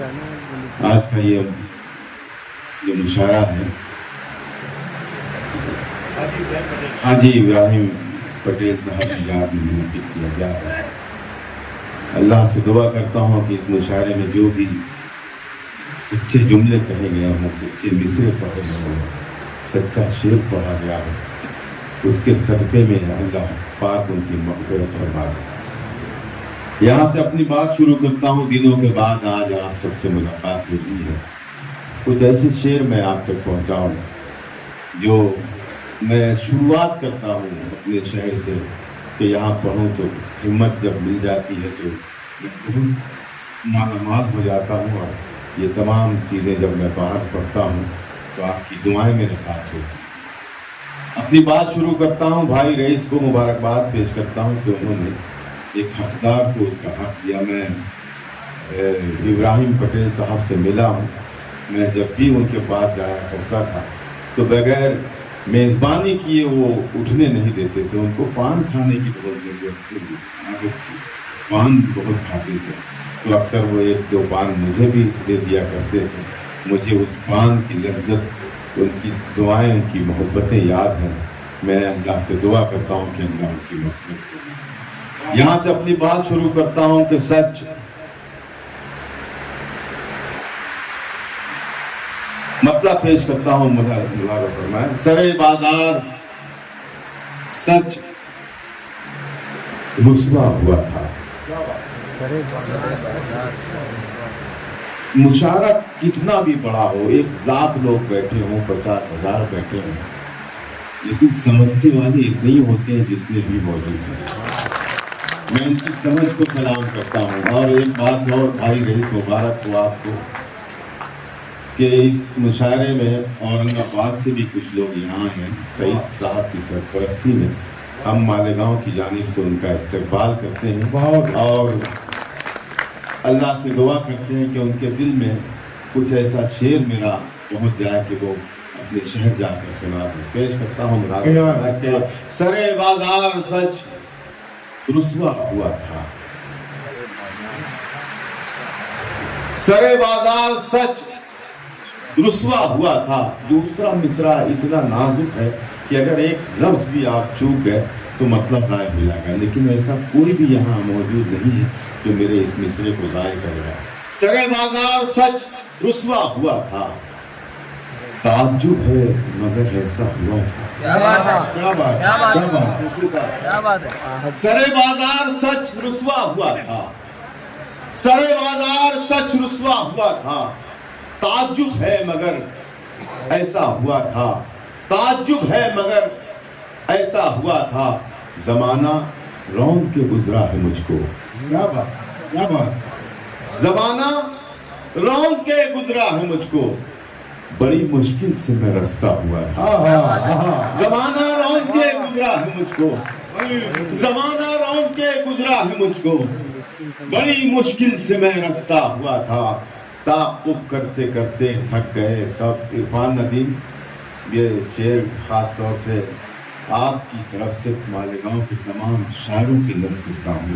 आज का ये जो मुशायरा है हाजी इब्राहिम पटेल साहब की याद में मुनक़िद किया गया है। अल्लाह से दुआ करता हूँ कि इस मुशायरे में जो भी सच्चे जुमले कहे गए हों, सच्चे मिसरे पढ़े गए हों, सच्चा शेर पढ़ा गया हो, उसके सदक़े में अल्लाह पाक उनकी मग़फ़िरत फरमा दे। यहाँ से अपनी बात शुरू करता हूँ। दिनों के बाद आज आप सबसे मुलाकात हो रही है। कुछ ऐसे शेर मैं आप तक पहुँचाऊँ जो मैं शुरुआत करता हूँ अपने शहर से कि यहाँ पढ़ूँ तो हिम्मत जब मिल जाती है तो मैं बहुत मालामाल हो जाता हूँ। और ये तमाम चीज़ें जब मैं बाहर पढ़ता हूँ तो आपकी दुआएं मेरे साथ होती हैं। अपनी बात शुरू करता हूँ। भाई रईस को मुबारकबाद पेश करता हूँ कि उन्होंने एक हकदार को उसका हक दिया। मैं इब्राहिम पटेल साहब से मिला हूँ। मैं जब भी उनके पास जाया करता था तो बगैर मेज़बानी किए वो उठने नहीं देते थे। उनको पान खाने की बहुत ज़रूरत आदत थी, पान बहुत खाते थे, तो अक्सर वो एक दो पान मुझे भी दे दिया करते थे। मुझे उस पान की लज्जत, उनकी दुआएं, उनकी मोहब्बतें याद हैं। मैं अल्लाह से दुआ करता हूँ कि अल्लाह उनकी मग़फ़िरत करे। यहाँ से अपनी बात शुरू करता हूँ कि सच मतलब पेश करता हूँ। मुलाज़ा फरमाएं। सरे बाजार सच रुसवा हुआ था। मुशायरा कितना भी बड़ा हो, 1,00,000 लोग बैठे हों, 50,000 बैठे हों, लेकिन समझने वाले इतने ही होते हैं जितने भी मौजूद हैं। मैं उनकी समझ को सलाम करता हूँ। और एक बात और, भाई रईस मुबारक हो आपको कि इस मुशायरे में औरंगाबाद से भी कुछ लोग यहाँ हैं। सईद साहब की सरपरस्ती में हम मालेगांव की जानिब से उनका इस्तकबाल करते हैं और अल्लाह से दुआ करते हैं कि उनके दिल में कुछ ऐसा शेर मेरा पहुँच जाए कि वो अपने शहर जाकर सुना दें। पेश करता हूँ मुलाज़ा। सरे बाजार सच रुसवा हुआ था। सरे बाजार सच रुसवा हुआ था। दूसरा मिसरा इतना नाजुक है कि अगर एक लफ्ज़ भी आप चूक गए तो मतलब ज़ाय हो जाएगा, लेकिन ऐसा कोई भी यहाँ मौजूद नहीं है जो मेरे इस मिसरे को ज़ाय करेगा। सरे बाजार सच रुसवा हुआ था, ताज्जुब है मगर ऐसा हुआ था। क्या बात है, क्या बात, क्या बात, क्या बात है। सरे बाजार सच रुसवा हुआ था, सरे बाजार सच रुसवा हुआ था, ताज्जुब है मगर ऐसा हुआ था, ताज्जुब है मगर ऐसा हुआ था। ज़माना रौंद के गुजरा है मुझको। क्या बात, क्या बात। ज़माना रौंद के गुजरा है मुझको, बड़ी मुश्किल से मैं रास्ता हुआ था। ज़माना रौंद के गुजरा है मुझको, ज़माना रौंद के गुजरा है मुझको, बड़ी मुश्किल से मैं रास्ता हुआ था। ताक़ुब करते करते थक गए सब। इरफान नदीम, ये शेर ख़ास तौर से आपकी तरफ से मालेगांव के तमाम शायरों की नज़्म करता हूँ।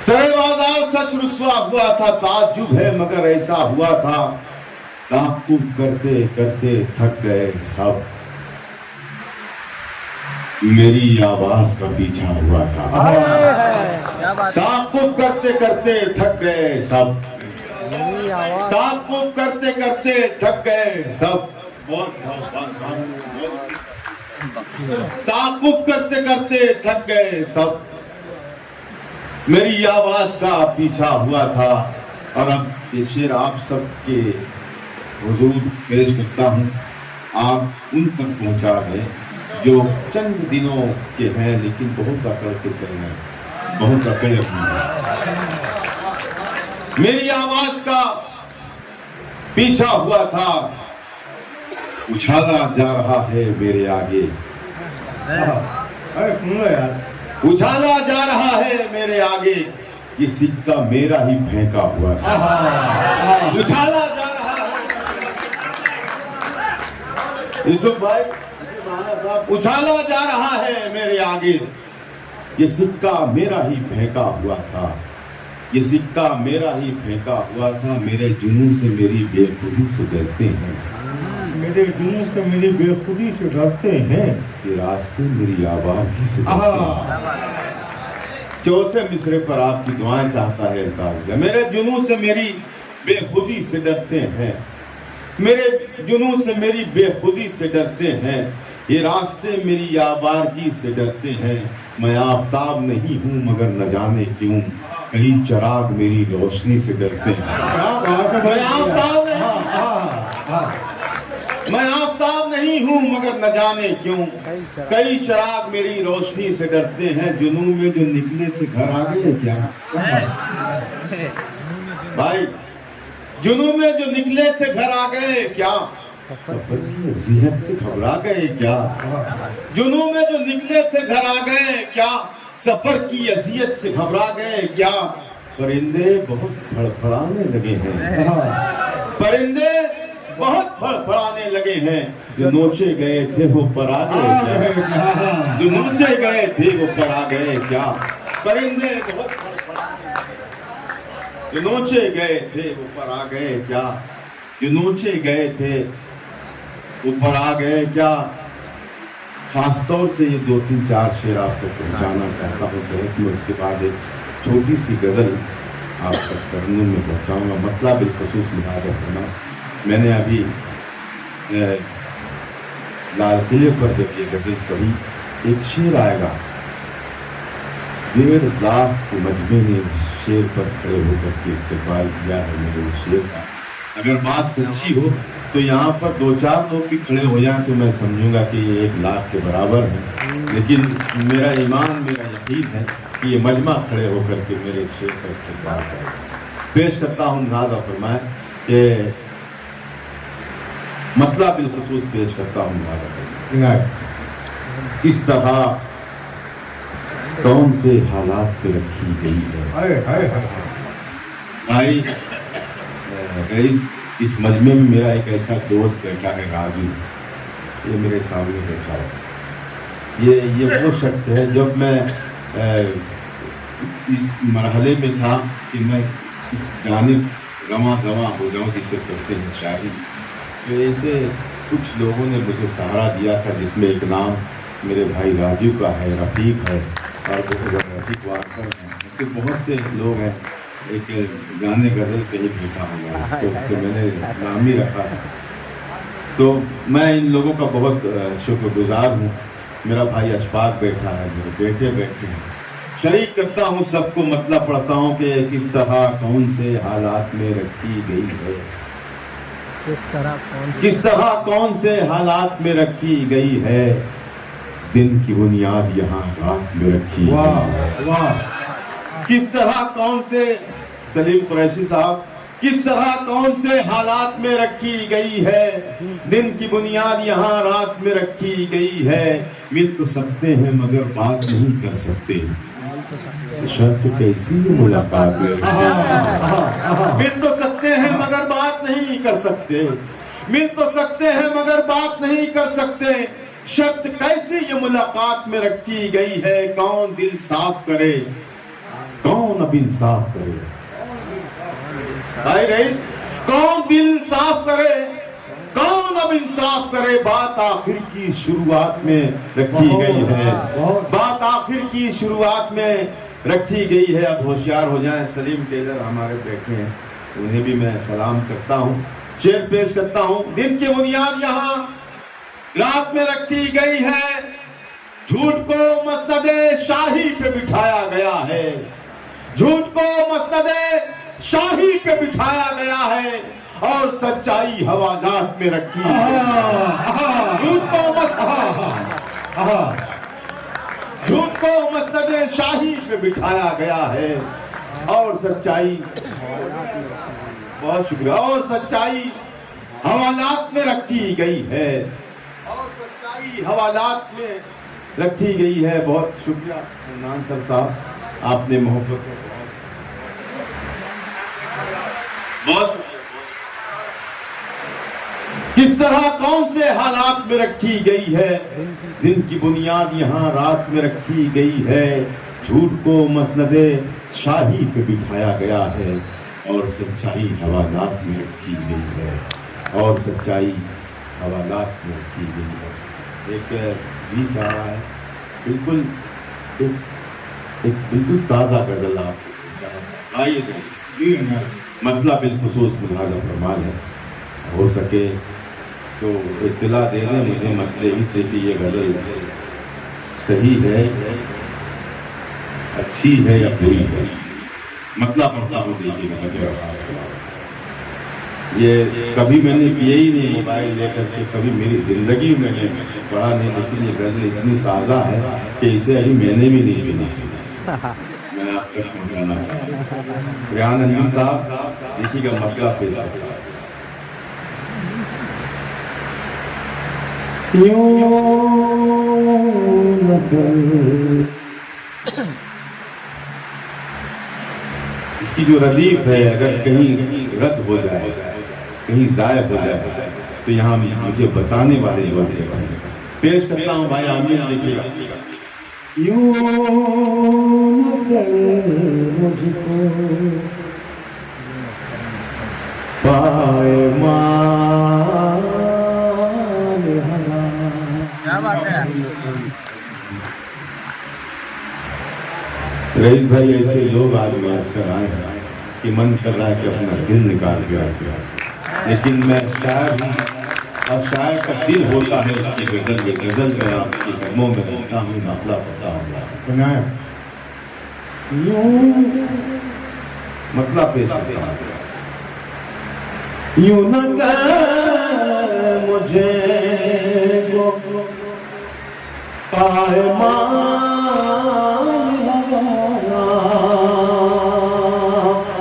सरे बाजार सच रुसवा हुआ था, ताज्जुब है मगर ऐसा हुआ था। ताक़ुब करते करते थक गए सब, मेरी आवाज का पीछा हुआ था। ताक़ुब करते करते थक गए सब, ताक़ुब करते करते थक गए सब, ताक़ुब करते करते थक गए सब, मेरी आवाज का पीछा हुआ था। और अब ये शेर आप सबके हुजूर पेश करता हूँ। आप उन तक पहुँचा दें जो चंद दिनों के हैं लेकिन बहुत अकड़ के चल रहे हैं, बहुत अकड़ अपनी है। मेरी आवाज का पीछा हुआ था, उछाला जा रहा है मेरे आगे। अरे सुनो यार, उछाला जा रहा है मेरे आगे, ये सिक्का मेरा ही फेंका हुआ था। उछाला जा रहा है यूसुफ भाई, उछाला जा रहा है मेरे आगे, ये सिक्का मेरा ही फेंका हुआ था। ये सिक्का मेरा ही फेंका हुआ था, मेरे जुनून से मेरी बेखुदी से डरते हैं, मेरे जुनून से मेरी बेखुदी से डरते हैं, ये रास्ते मेरी आवाज़ से डरते हैं। चौथे मिसरे पर आपकी दुआएं चाहता है अल्ताज़, मेरे जुनून से मेरी बेखुदी से डरते हैं, मेरे जुनून से मेरी बेखुदी से डरते हैं, ये रास्ते मेरी आवारगी से डरते हैं। मैं आफताब नहीं हूँ मगर न जाने क्यों कहीं चिराग मेरी रोशनी से डरते हैं। मैं आफताब नहीं हूँ मगर न जाने क्यों कई चिराग मेरी रोशनी से डरते हैं। जुनून में जो निकले थे घर आ गए क्या भाई, जुनून में जो निकले थे घर आ गए क्या, सफर की अज़ियत से घबरा गए क्या, जुनून में जो निकले थे घर आ गए क्या, सफर की अज़ियत से घबरा गए क्या। परिंदे बहुत फड़फड़ाने लगे हैं, परिंदे बहुत फड़फड़ाने लगे हैं, जो नोचे गए थे वो पर आ गए क्या, जो नोचे गए थे वो पर आ गए क्या। परिंदे बहुत जो नोचे गए थे वो पर आ गए क्या, जो नोचे गए थे ऊपर आ गए क्या। खासतौर से ये 2-3-4 शेर आप तक पहुँचाना चाहता हूँ तहत में, उसके बाद एक छोटी सी गज़ल आप तक तरन्नुम में पहुँचाऊँगा। मतलब बिलखसूस लिहाजा करना, मैंने अभी लाल किले पर जब ये गज़ल पढ़ी, एक शेर आएगा, 1.5 लाख के मजमे ने शेर पर खड़े होकर के इस्तेमाल किया है मेरे उस शेर का। अगर बात सच्ची हो तो यहाँ पर 2-4 लोग भी खड़े हो जाएं तो मैं समझूंगा कि ये 1 लाख के बराबर है, लेकिन मेरा ईमान, मेरा यकीन है कि ये मजमा खड़े होकर के मेरे शेर पर इस्तेमाल करेगा। पेश करता हूँ नाज़ा फरमाए कि मतलब बिलखसूस पेश करता हूँ नाज़ा फरमाए। इस तरह कौन से हालात पे रखी गई है भाई। इस मजमे में मेरा एक ऐसा दोस्त बैठा है राजू, ये मेरे सामने बैठा है। ये वो शख्स है, जब मैं इस मरहले में था कि मैं इस जानिब रवां हो जाऊं जिसे कहते हैं शायरी, तो ऐसे कुछ लोगों ने मुझे सहारा दिया था, जिसमें एक नाम मेरे भाई राजू का है, रफ़ीक है, और रफ़ीक वाकर है। ऐसे बहुत से लोग हैं। एक जाने गज़ल पे ही बैठा हुआ इसको तो मैंने नाम ही रखा है। तो मैं इन लोगों का बहुत शुक्रगुजार हूँ। मेरा भाई अशफाक बैठा है, मेरे बेटे बैठे हैं, शरीक करता हूँ सबको, मतलब पढ़ता हूँ कि किस तरह कौन से हालात में रखी गई है, किस तरह कौन से हालात में रखी गई है। दिन की बुनियाद यहाँ रात में रखी है। वाह, किस तरह कौन से, सलीम कुरैशी साहब, किस तरह कौन से हालात में रखी गई है। दिन की बुनियाद यहाँ रात में रखी गई है। मिल तो सकते हैं मगर बात नहीं कर सकते, शर्त कैसी मुलाकात में। मिल तो सकते हैं मगर बात नहीं कर सकते, मिल तो सकते हैं मगर बात नहीं कर सकते, शर्त कैसी ये मुलाकात में रखी गई है। कौन दिल साफ करे, कौन अब इंसाफ करे, भाई रईस, कौन दिल साफ करे, कौन अब इंसाफ करे। बात आखिर की शुरुआत में रखी गई है, बात आखिर की शुरुआत में रखी गई है। अब होशियार हो जाएं। सलीम टेलर हमारे बैठे हैं, उन्हें भी मैं सलाम करता हूँ। शेर पेश करता हूँ। दिन की बुनियाद यहाँ रात में रखी गई है, झूठ को मसनदे शाही पे बिठाया गया है, झूठ को मसनदे शाही पे बिठाया गया है, और सच्चाई हवालात में रखी है। झूठ को मसनदे शाही पे बिठाया गया है, और सच्चाई, बहुत शुक्रिया, और सच्चाई हवालात में रखी गई है, और सच्चाई हवालात में रखी गई है। बहुत शुक्रिया इमरान सर साहब, आपने मोहब्बत को बहुत। किस तरह कौन से हालात में रखी गई है, दिन की बुनियाद यहाँ रात में रखी गई है। झूठ को मसनदे शाही पे बिठाया गया है और सच्चाई हवालात में की गई है और सच्चाई हवालात में की गई है। एक जी चाह रहा है बिल्कुल एक बिल्कुल ताज़ा गज़ल आप आइए जी हाँ। मतलब बिलखुसूस मुलाजा फरमान है। हो सके तो इत्तला दे दें मुझे मतलब ही से कि ये गज़ल सही है, अच्छी है या बुरी है। मतलब दीजिएगा मुझे खास क्लास। ये कभी मैंने किया ही नहीं मोबाइल लेकर के, कभी मेरी ज़िंदगी में पढ़ा नहीं, लेकिन ये गज़ल इतनी ताज़ा है कि इसे अभी मैंने भी नहीं सुना। मैं आप तक पहुँचाना चाहता हूँ। रेहान अंजुम साहब देखिएगा मतलब पेश है। इसकी जो रदीफ है अगर कहीं रद्द हो जाए, कहीं ज़ायद हो जाए तो यहाँ मुझे बताने वाले लोग पेश करता हूँ भाई आमीन देखिएगा। यूं न कर मुझको पाए मान हवा। क्या बात है। रईस भाई ऐसे लोग आज मैसर आए हैं कि मन कर रहा है कि अपना दिल निकाल के आते हैं, लेकिन मैं शायर हूँ और शायर का दिल होता है उसकी गज़ल। ये गज़ल में आपकी कदमों में रहता हूँ, मतलब पता होगा बनाया मतलब पेश करता हूँ। यूं न कर मुझे जो पाए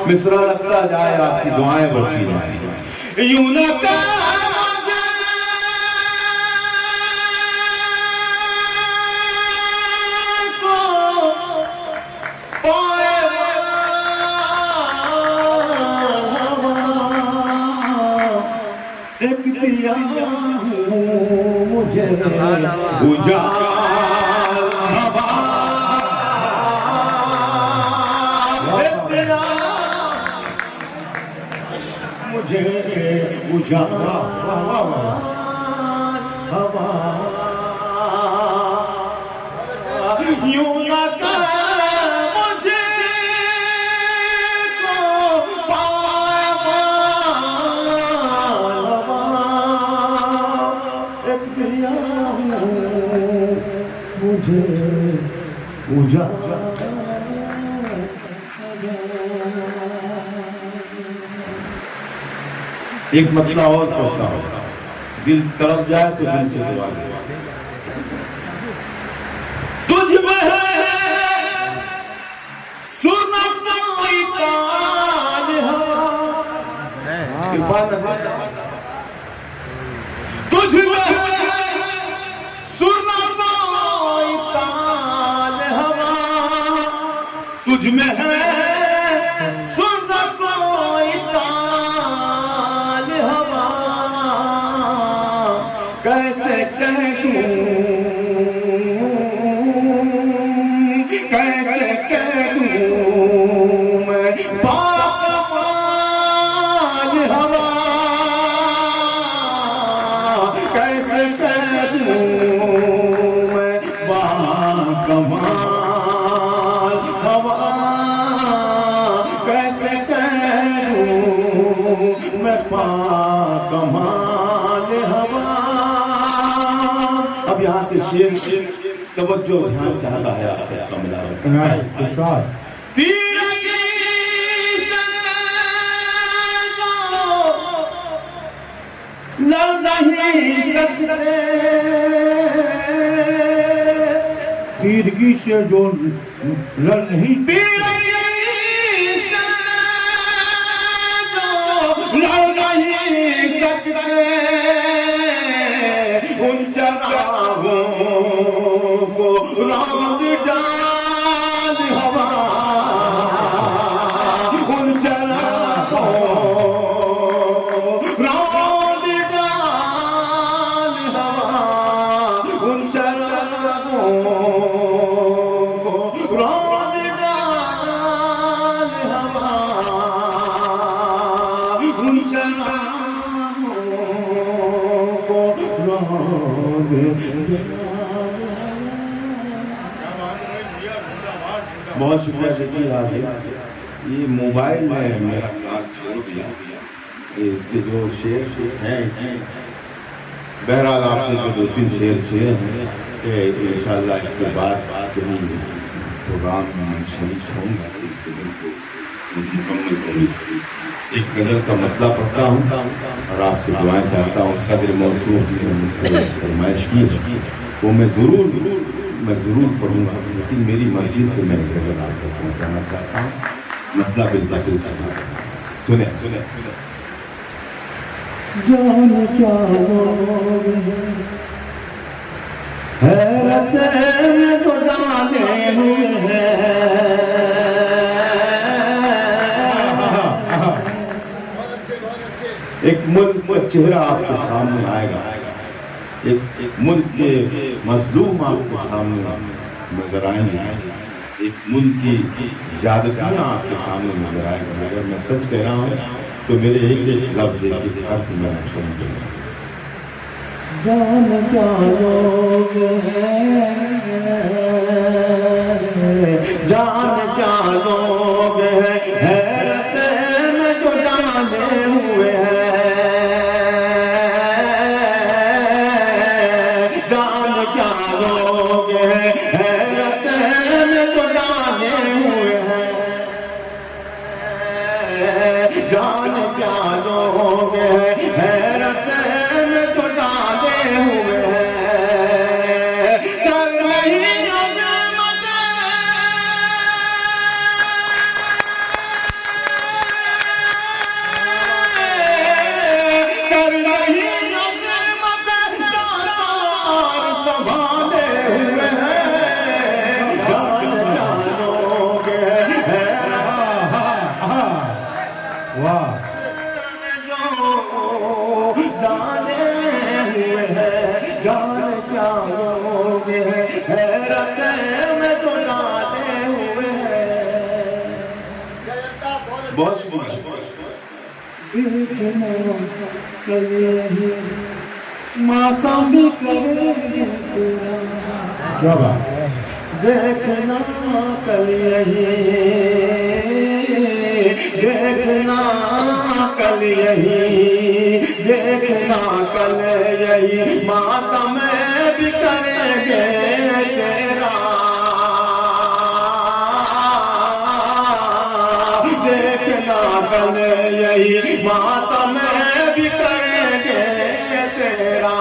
मिसरा लगता जाए आपकी दुआएं बढ़ती जाए। यूं न कर एक दिया मुझे उजाल हवा, एक दिया मुझे उजाला हवा। यूं न कर मुझे को पाए एक दिया मुझे उजाला एक मतलब और पढ़ता हूँ, दिल तड़प जाए तो दिल से दुआ दे। तुझ में है सुना कोई ताल हवा, तुझ में है सुना कोई ताल हवा, तुझ में है सुना कोई ताल हवा। कैसे कह दूं, कैसे कह दूं मैं बाकमाल हवा, कैसे कह दूं मैं बाकमाल हवा, कैसे कह दूं मैं बाकमाल हवा। अब यहाँ से शेर तवज्जो ध्यान चाहता है आपसे कमला इरशाद। लड़ नहीं सकते, तीरगी से जो लड़ नहीं लड़ नहीं सकते, उन चरागों को रौंद डाल हवा, उन चरागों रौंद डाल हवा, उन चरागों को रौंद बहुत शुक्रिया देखिए आगे ये मोबाइल में मेरा साथ छोड़ दिया ये इसके जो शेर हैं बहरहाल आपने जो 2-3 शेर हैं कि इंशाल्लाह इसके बाद कहीं प्रोग्राम में शरीक होंगे इस गज़ल को मुकम्मल करूँगी। एक गज़ल का मतलब पढ़ता हूँ और आपसे दुआएं चाहता हूँ। सदर मौसूफ ने मुझसे फरमाइश की वो मैं ज़रूर पढ़ूँगा, लेकिन मेरी मर्जी से मैं इस गज़ल आप तक पहुँचाना चाहता हूँ। मतलब बिल्कुल सुने जान क्या हैरत में तो डाले हुए हैं एक मुल्क का चेहरा आपके सामने आएगा, एक मुल्क के मजलूम आपके सामने नजर आएंगे, एक मुल्क की ज़्यादतियाँ आपके सामने नजर आएगा। अगर मैं सच कह रहा हूँ तो मेरे एक लफ्ज़ एक अर्थ में समझूंगा। जान क्या लोग हैं, जान क्या लोग हैं, हैरत में तो डाले हुए हैं। जान क्या लोग हैं, हैरत में तो डाले हुए हैं। जान क्या लोग हैं, हैरत में तो डाले हुए हैं। सर नहीं संभाले हुए हैं। जान क्या लोग हैं, वाह डाले हुए हैं। जान क्या लोग हैं, हैरत में तो डाले हुए हैं। बहुत शुक्रिया। देखना कल यही माता भी करेगी तेरा, क्या बात है। देखना कल यही, देखना कल यही, देखना कल यही मातम भी करेंगे तेरा। देखना कल यही मातम भी करेंगे तेरा।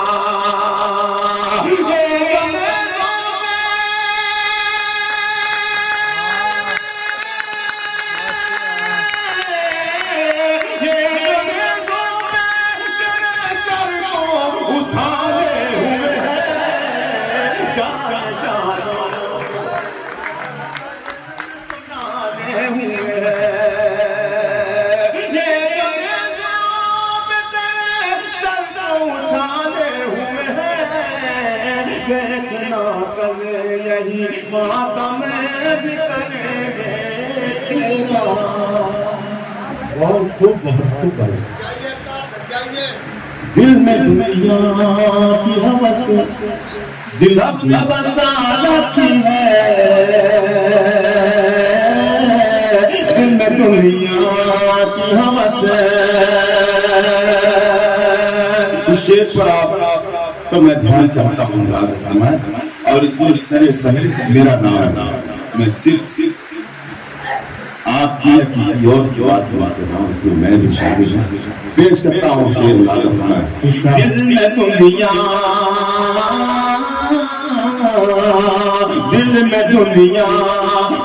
देखना कल यही मातम भी करेंगे तेरा। बहुत खूब भाई। दिल में दुनिया की हवस सब बसाना की है। दिल में दुनिया की हवस इस शेर पर आप तो मैं ध्यान चाहता हूँ याद रखना और इसमें सरे सहरिस्त मेरा नाम है। मैं सिर्फ आपकी या किसी और की बात कर रहा हूँ, इसलिए मैं भी शामिल हूँ। पेश करता हूँ शेर याद रखना। दिल में दुनिया, दिल में दुनिया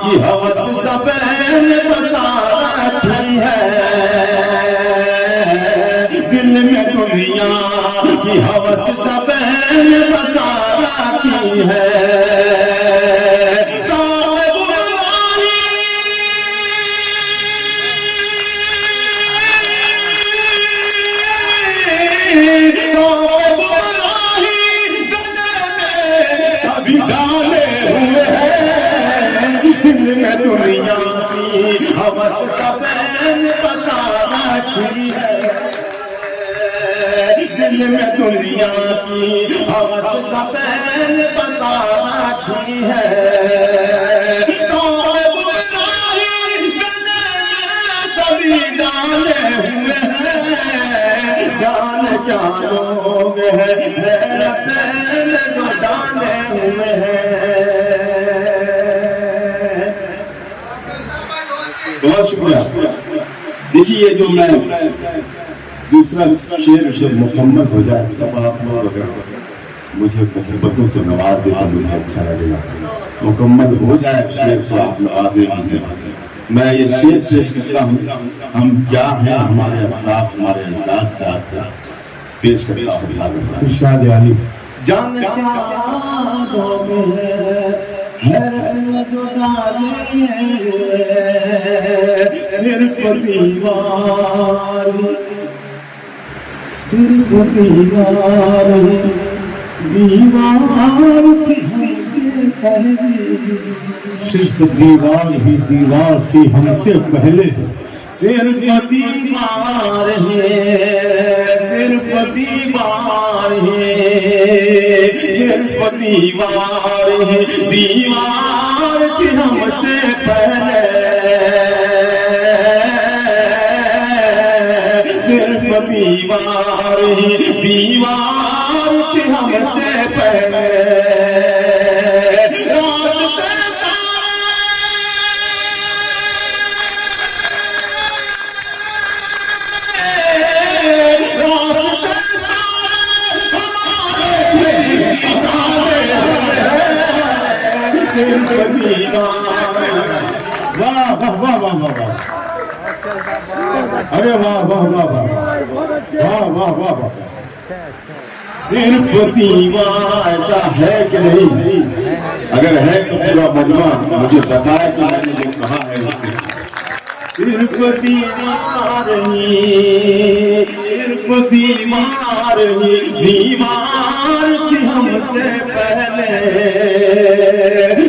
की हवस सब बसा रखी है। दिल में दुनिया की हवस सब बसा रखी है। सभी डाले हुए हैं। दिल में दुनिया की हवस सब बता रखी है। दिल में दुनिया की हवस सबैन बसा रखी है। सभी डाले हुए हैं, जान क्या लोग हैं, हैरत में डाले हुए हैं। बहुत शुक्रिया। देखिए ये जो मैं दूसरा शेर जब मुकम्मल हो जाए तब आप लोग अगर मुझे मोहब्बतों से नवाज दे तो मुझे अच्छा लगेगा। मुकम्मल हो जाए शेर तो आप नवाजे मुझे। मैं ये शेर पेश करता हूँ, हम क्या हैं, हमारे असलाफ हमारे अजदाद क्या पेश करता हूँ। इरशाद अली जान क्या लोग हैं, हैरत में जो डाले सिर्फ दीवार, सिर्फ दीवार, दीवार थी हमसे पहले, सिर्फ दीवार ही दीवार थी हमसे पहले। सिर्फ दीवार है, सिर्फ दीवार है, सिर्फ दीवार है, दीवार थी हमसे पहले, सिर्फ दीवार है, दीवार थी हमसे पहले। वाह वाह वाह वाह वाह वाह, अरे वाह वाह वाह वाह वाह वाह वाह वाह। सिर्फ दीवार ऐसा है कि नहीं? अगर है तो पूरा मजमा मुझे बताया कि मैंने जो कहा है उससे। सिर्फ दीवार ही, सिर्फ दीवार ही, दीवार थी हमसे पहले,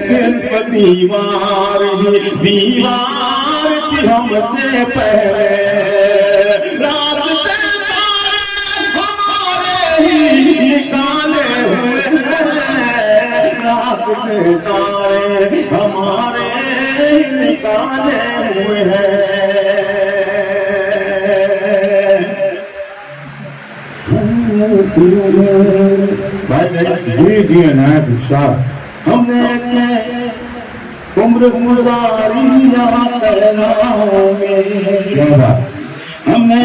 सिर्फ दीवार ही, दीवार थी हमसे पहले। रास्ते सारे हमारे ही निकाले हुए हैं, रास्ते सारे हमारे ही निकाले हुए हैं। जी जी अनायत इरशाद। हमने उम्र गुजारी यहाँ सहराओं में, क्या बात। हमने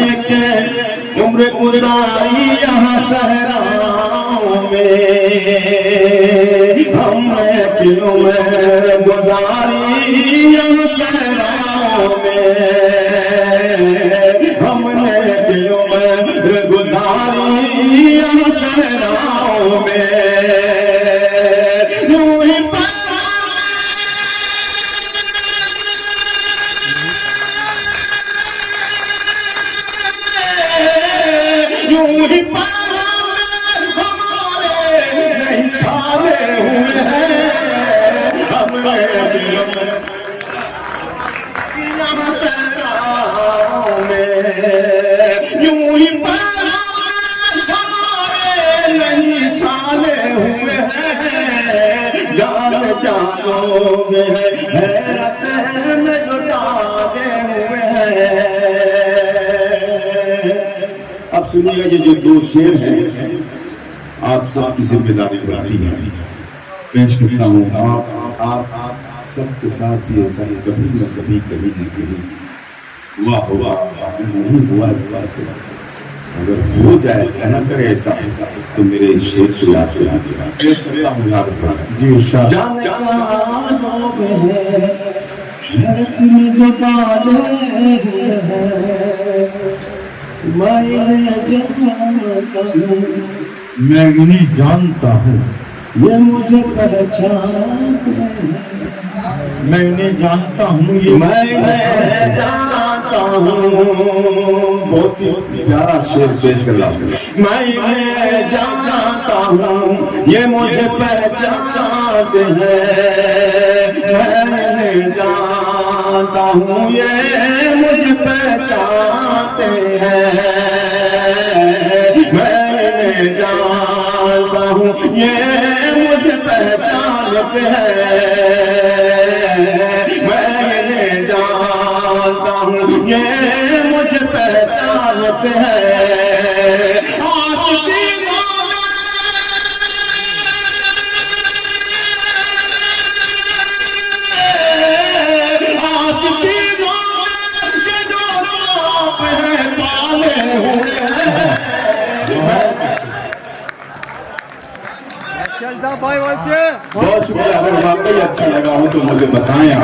उम्र गुजारी यहाँ सहराओं में, हमने दिलों में गुजारी यहाँ सहराओं में, हमने दिलों में गुजारी यहाँ सहराओं में। यूं ही यूं ही हमारे नहीं छाले हुए हैं, हमने दिलों में यूं ही हमारे नहीं छाले हुए हैं, जान क्या लोग हैं, हैरत में जो डाले हुए हैं। अब सुनिएगा ये जो दो शेर हैं आप सबकी जिम्मेदारी बढ़ती है, पेश करता हूँ। आप सबके साथ ये सब कभी न कभी कभी न कभी हुआ हुआ नहीं हुआ हुआ तो अगर हो जाए क्या ना करे ऐसा ऐसा तो मेरे इस शेर को याद करा देगा। पेश करता हूँ याद रखना जी इरशाद। जाने कहाँ लोग हैं, हैरत में जो डाले हुए हैं, मैं इन्हें जानता हूँ, ये मुझे पहचानते हैं, मैं इन्हें जानता हूँ, ये मैं जानता हूँ। बहुत ही प्यारा शेर पेश कर रहा हूँ। मैं जानता हूँ ये मुझे पहचानते हैं, मैं जानता हूँ ये मुझे पहचानते हैं, मैं ये मुझे पहचानते हैं। आशिकीनों चलता भाई बोलছে बहुत शुक्रिया। अगर वाकई अच्छा लगा हो तो मुझे बताएं आप।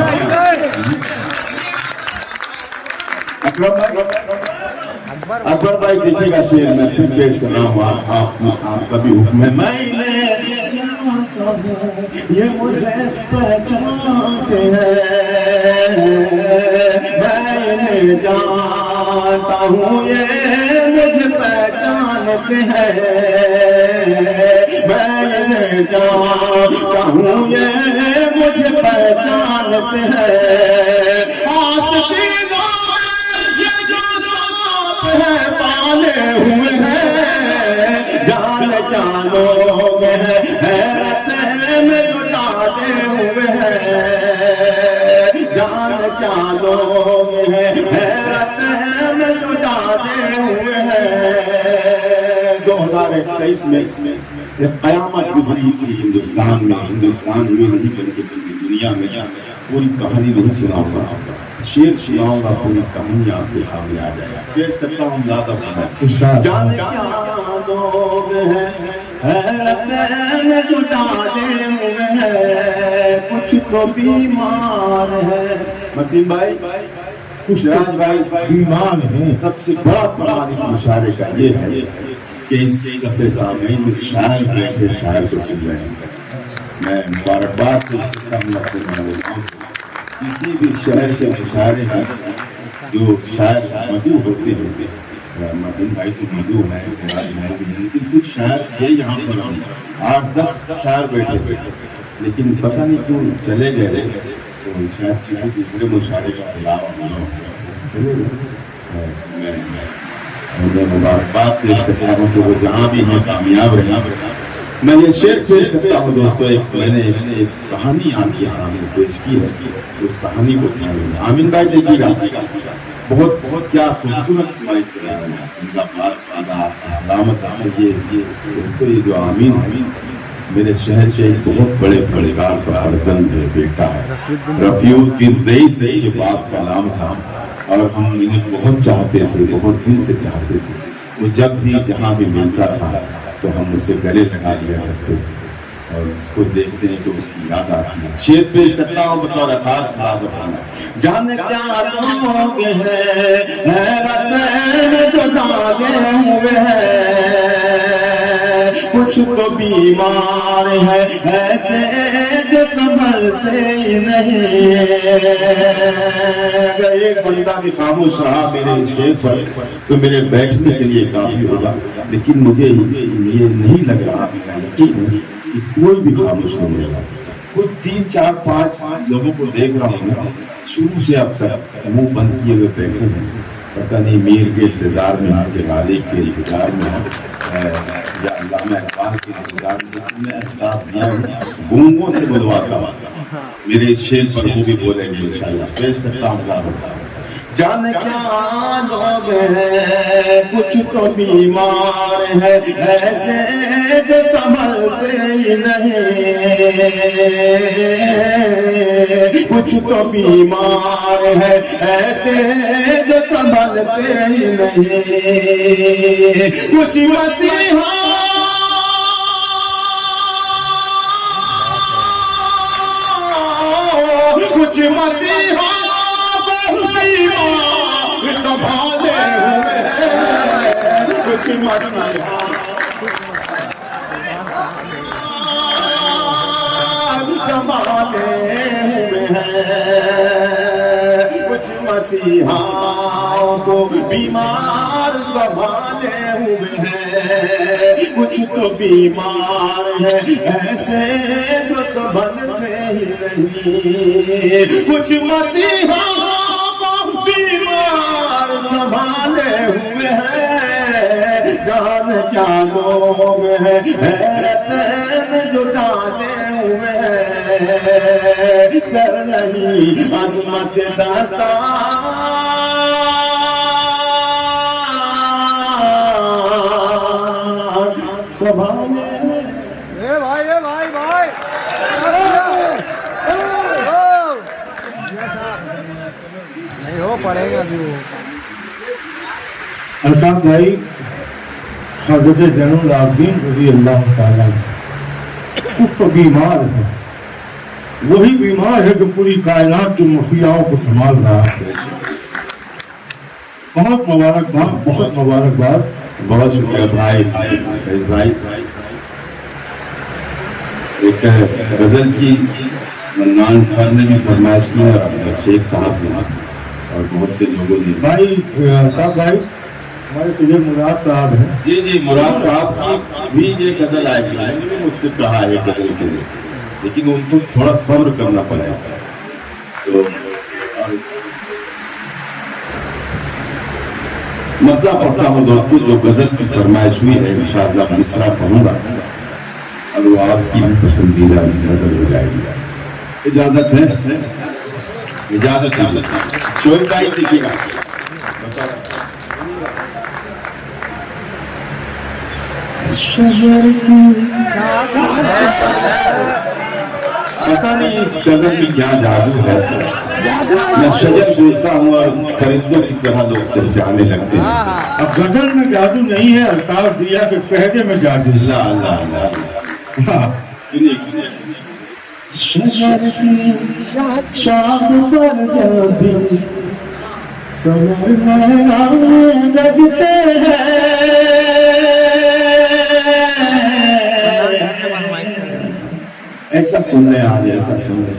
अकबर भाई देखिएगा शेर में फिर पेश कर रहा हूँ। आपका भी हुक्म है। मैंने ये मुझे पहचानते हैं, मैंने जानता हूँ ये मुझे पहचानते हैं, मैंने जानता हूँ ये मुझे पहचानते हैं। आशिकीनों ये जो सांप है पाले हुए हैं, जान जानों में हैरत में लुटाते हुए हैं, जान जानों में हैरत में लुटाते हुए हैं। 2023 में एक कयामत गुजरी थी हिंदुस्तान में नहीं बल्कि दुनिया में। पूरी कहानी नहीं सुनाऊंगा, शेर सुनाऊंगा, पूरी कहानी आपके सामने आ जाएगा। पेश करता हूँ ज़्यादा जाने क्या लोग हैं हैरत में लुटाते हुए हैं, कुछ तो बीमार है। मतीन भाई, खुशराज भाई बीमार है। सबसे बड़ा प्रमाण इस मुशायरे का ये है कि इस सबसे सामने शायर बैठे शायर को सुन रहे हैं। मैं मुबारकबाद से किसी भी शहर के मुशायरे हैं जो शायर मधु होते हैं। मतीन भाई तो मधु है, सिराज है, लेकिन कुछ शायर थे यहाँ पर 8-10 शायर बैठे थे, लेकिन पता नहीं क्यों चले गए। तो शायद किसी दूसरे मुशायरे का खिलाफ चले गए। मैं मुबारकबाद पेश करता हूँ कि वो जहाँ भी हैं कामयाब रहे। मैं ये शेर पेश करता हूँ दोस्तों। मैंने एक कहानी आपके सामने पेश की है, उस कहानी को आमीन भाई देखिएगा। बहुत बहुत क्या खूबसूरत माइक चला रहे हैं। जिंदाबाद, आदाब, सलामत ये दोस्तों। ये जो आमीन है मेरे शहर से एक बहुत बड़े फनकार का फर्जंद है, बेटा है। रफीउद्दीन रईस इसके बाप का नाम था और हम इन्हें बहुत चाहते थे, बहुत दिल से चाहते थे। वो जब भी जहाँ भी मिलता था तो हम उसे गले लगा लिया करते थे और उसको देखते हैं तो उसकी याद आती है। शेर पेश करता हूँ बतौर खास खाना। जाने क्या लोग हैं हैरत में जो डाले हुए हैं, कुछ तो बीमार है ऐसे जो संभलते ही नहीं। अगर एक बंदा भी खामोश रहा मेरे स्टेज पर तो मेरे बैठने के लिए काफी होगा, लेकिन मुझे ये नहीं लग रहा कि कोई भी खामोश नहीं होगा। कुछ 3, 4, 5 लोगों को देख रहा हूँ शुरू से अब तक मुंह बंद किए हुए बैठे हैं। पता नहीं मीर के इंतजार में, आपके गालिब के इंतजार में या अल्लामा इकबाल के इंतजार में। गूंगों से बुलवाता हूँ, मेरे इस शेर पर वो भी बोलेंगे इंशाअल्लाह। पेश करता हूँ जाने क्या लोग हैं कुछ तो बीमार है ऐसे जो संभलते ही नहीं, कुछ तो बीमार है ऐसे जो संभलते ही नहीं। कुछ मसीहा कुछ मसीहा संभाले हुए कुछ मसीहा संभाले हुए हैं, कुछ मसीहाओं को बीमार संभाले हुए हैं। कुछ तो बीमार है ऐसे जो संभलते ही नहीं, कुछ मसीहा बीमार संभाले हुए हैं। जान क्या लोग हैं हैरत में जो डाले हुए हैं। सर नहीं अजमत दाता अल्ताफ भाई हजरत जैनुल आबदीन रज़ी अल्लाह ताला कुछ तो बीमार है, वही बीमार है जो पूरी कायनात की मुफियाओं को संभाल रहा है। बहुत मुबारकबाद, बहुत मुबारकबाद। बहुत शुक्रिया भाई भाई। एक गजल की मन्नान खान ने भी फरमाइश की है शेख साहब से, और बहुत से लोगों ने। भाई साहब भाई हमारे तुझे मुराद साहब हैं। जी मुराद साहब भी ये गजल आएगी, मैंने मुझसे कहा है गजल के लिए, लेकिन उनको थोड़ा सब्र करना पड़ेगा। तो मतलब पढ़ता हूँ दोस्तों, जो गजल की फरमाइश हुई है इंशाअल्लाह मिसरा पढ़ूंगा और वो आपकी भी पसंदीदा नजर हो जाएगी। इजाजत है, इजाजत है। शोएब भाई देखिएगा, पता नहीं इस गजल में क्या जादू है। मैं शजर सोचता हूँ और परिंदों की तरह लोग चहचहाने लगते हैं। अब गजल में जादू नहीं है, अल्ताफ दिया के कहने में जादू। अल्लाह अल्लाह अल्लाह। हाँ। सुनिए शजर की शाख पर जब भी समझने लगते हैं, ऐसा सुनने आज ऐसा सुनने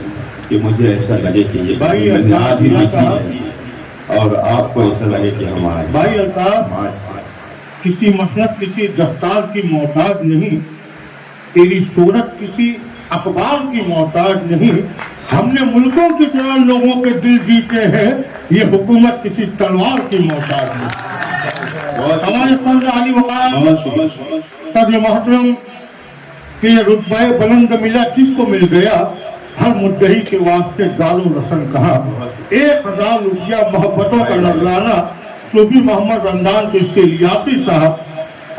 कि मुझे ऐसा लगे कि ये भाई मैंने आज ही लिखी है और आपको ऐसा लगे कि हम आज भाई अल्ताफ किसी मसनद किसी दस्तार की मोहताज नहीं, तेरी सूरत किसी अखबार की मोहताज नहीं। हमने मुल्कों की तरह लोगों के दिल जीते हैं, ये हुकूमत किसी तलवार की मोहताज नहीं। हमारे सदर मोहतरम के रुतबा बुलंद मिला जिसको मिल गया, हर मुद्दई के वास्ते दारू रसन कहा। 1000 रुपया मोहब्बतों का नजराना सूफी मोहम्मद रमजान चिश्ती लियाती साहब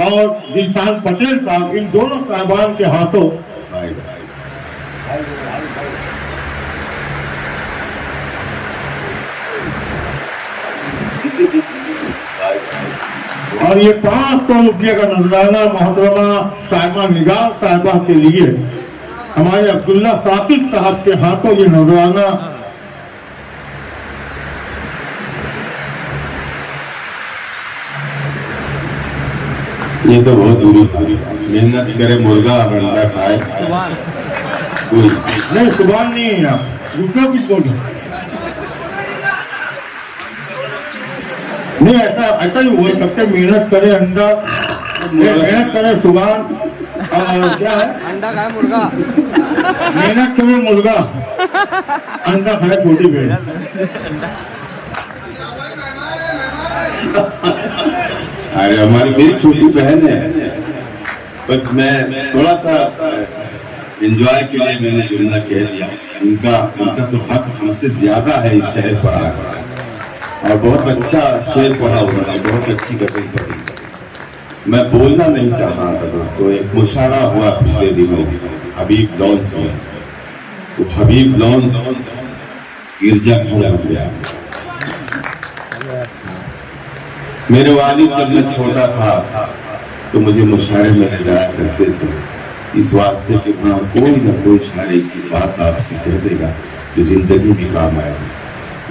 और जीशान पटेल साहब, इन दोनों साहबान के हाथों और ये 500 रुपये का नजराना मोहतरमा साहिबा निगाह साहिबा के लिए हमारे अब्दुल्ला साकिब साहब के हाथों ये नजराना ये तो बहुत बुरी मेहनत करे मुर्गा अंडा खाए कोई नहीं, सुबह नहीं है आप दूसरा कुछ बोलो नहीं, ऐसा ही हो सकते। मेहनत करे अंडा, मेहनत करे सुबह, क्या है अंडा खाए मुर्गा, मेहनत करे मुर्गा, अंडा खाए छोटी बहन। अरे हमारी मेरी छोटी बहन है, बस मैं थोड़ा सा एंजॉय के लिए मैंने जुमला कह दिया। उनका तो हक हमसे ज्यादा है इस शहर पर आकर, और बहुत अच्छा शेर पढ़ा उन्होंने, बहुत अच्छी गजल पढ़ी। मैं बोलना नहीं चाह रहा था दोस्तों, एक मुशायरा हुआ पिछले दिनों हबीब लॉन से, तो हबीब लॉन गिरजाघर हो गया। मेरे वालिद जब मैं छोटा था तो मुझे मुशायरे में ले जाया करते थे, इस वास्ते कि हाँ कोई ना कोई शायर ऐसी बात आपसे कह देगा जो जिंदगी में काम आएगी।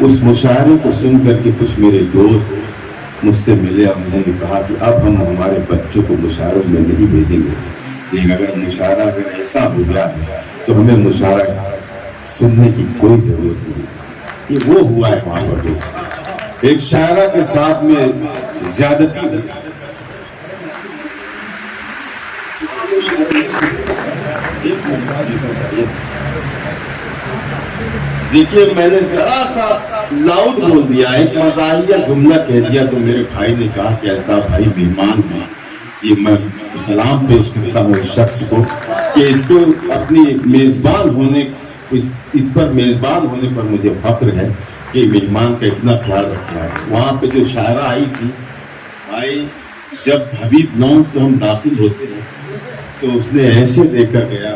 उस मुशायरे को सुन करके कुछ मेरे दोस्त मुझसे मिले और उन्होंने कहा कि अब हम हमारे बच्चों को मुशायरों में नहीं भेजेंगे, लेकिन अगर मुशायरा अगर ऐसा हो गया है तो हमें मुशायरा सुनने की कोई जरूरत नहीं। ये वो हुआ है वहां पर, एक शायरा के साथ में ज्यादती। देखिए मैंने जरा सा लाउड बोल दिया, एक मजाहिया जुमला कह दिया, तो मेरे भाई ने कहा कि अल्ताफ भाई मेहमान है, ये मैं सलाम पेश करता हूँ इस शख्स को कि इसको अपनी मेजबान होने इस पर मेजबान होने पर मुझे फख्र है कि मेहमान का इतना ख्याल रखना है। वहाँ पे जो शायरा आई थी भाई, जब हबीब लॉन्स पे हम दाखिल होते हैं तो उसने ऐसे लेकर गया,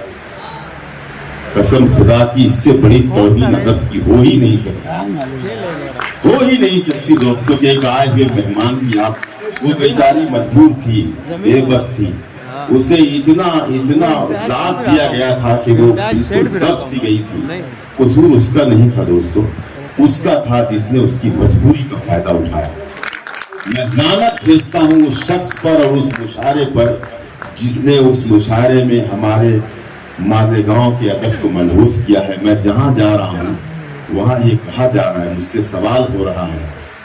कसम खुदा की इससे बड़ी तौहीन अदब की हो ही नहीं सकती दोस्तों के एक आए हुए मेहमान की आप वो बेचारी मजबूर थी, बेबस थी, उसे इतना इतना लाभ दिया गया था कि वो बिल्कुल दब सी गई थी। कसूर उसका नहीं था दोस्तों, उसका था जिसने उसकी मजबूरी का फायदा उठाया। मैं लानत भेजता हूँ उस शख्स पर और उस मुशायरे पर जिसने उस मुशायरे में हमारे मालेगांव के अदब को मनहूस किया है। मैं जहाँ जा रहा हूँ वहाँ ये कहा जा रहा है, मुझसे सवाल हो रहा है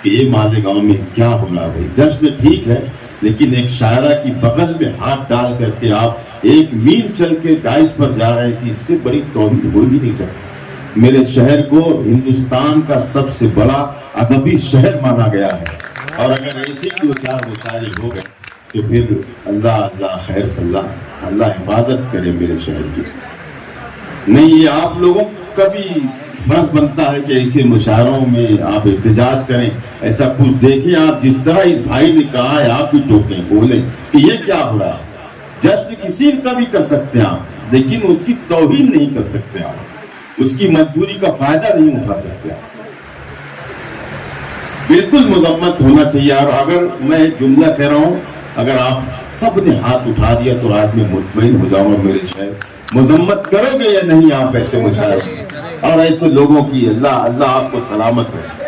कि ये मालेगांव में क्या हो रहा है। भाई जश्न ठीक है, लेकिन एक शायरा की बगल में हाथ डाल करके आप 1 मील चल के डाइस पर जा रहे हैं कि इससे बड़ी तौहीन हो ही नहीं सकती। मेरे शहर को हिंदुस्तान का सबसे बड़ा अदबी शहर माना गया है, और अगर ऐसे 2-4 मुशायरे हो गए तो फिर अल्लाह अल्लाह खैर सल्लाह, अल्लाह हिफाजत करे मेरे शहर की। नहीं, ये आप लोगों का भी फर्ज बनता है कि ऐसे मुशायरों में आप एहतजाज करें, ऐसा कुछ देखें। आप जिस तरह इस भाई ने कहा है आप भी टोकें, बोलें कि ये क्या हो रहा है। जश्न किसी का भी कर सकते हैं आप, लेकिन उसकी तौहीन नहीं कर सकते आप, उसकी मजबूरी का फायदा नहीं उठा सकते आप। बिल्कुल मजम्मत होना चाहिए। और अगर मैं एक जुमला कह रहा हूँ, अगर आप सब ने हाथ उठा दिया तो आज मैं मुतमईन हो जाऊंगा मेरे शहर, मजम्मत करोगे या नहीं आप ऐसे मुशायरे और ऐसे लोगों की। अल्लाह अल्लाह आपको सलामत रखे,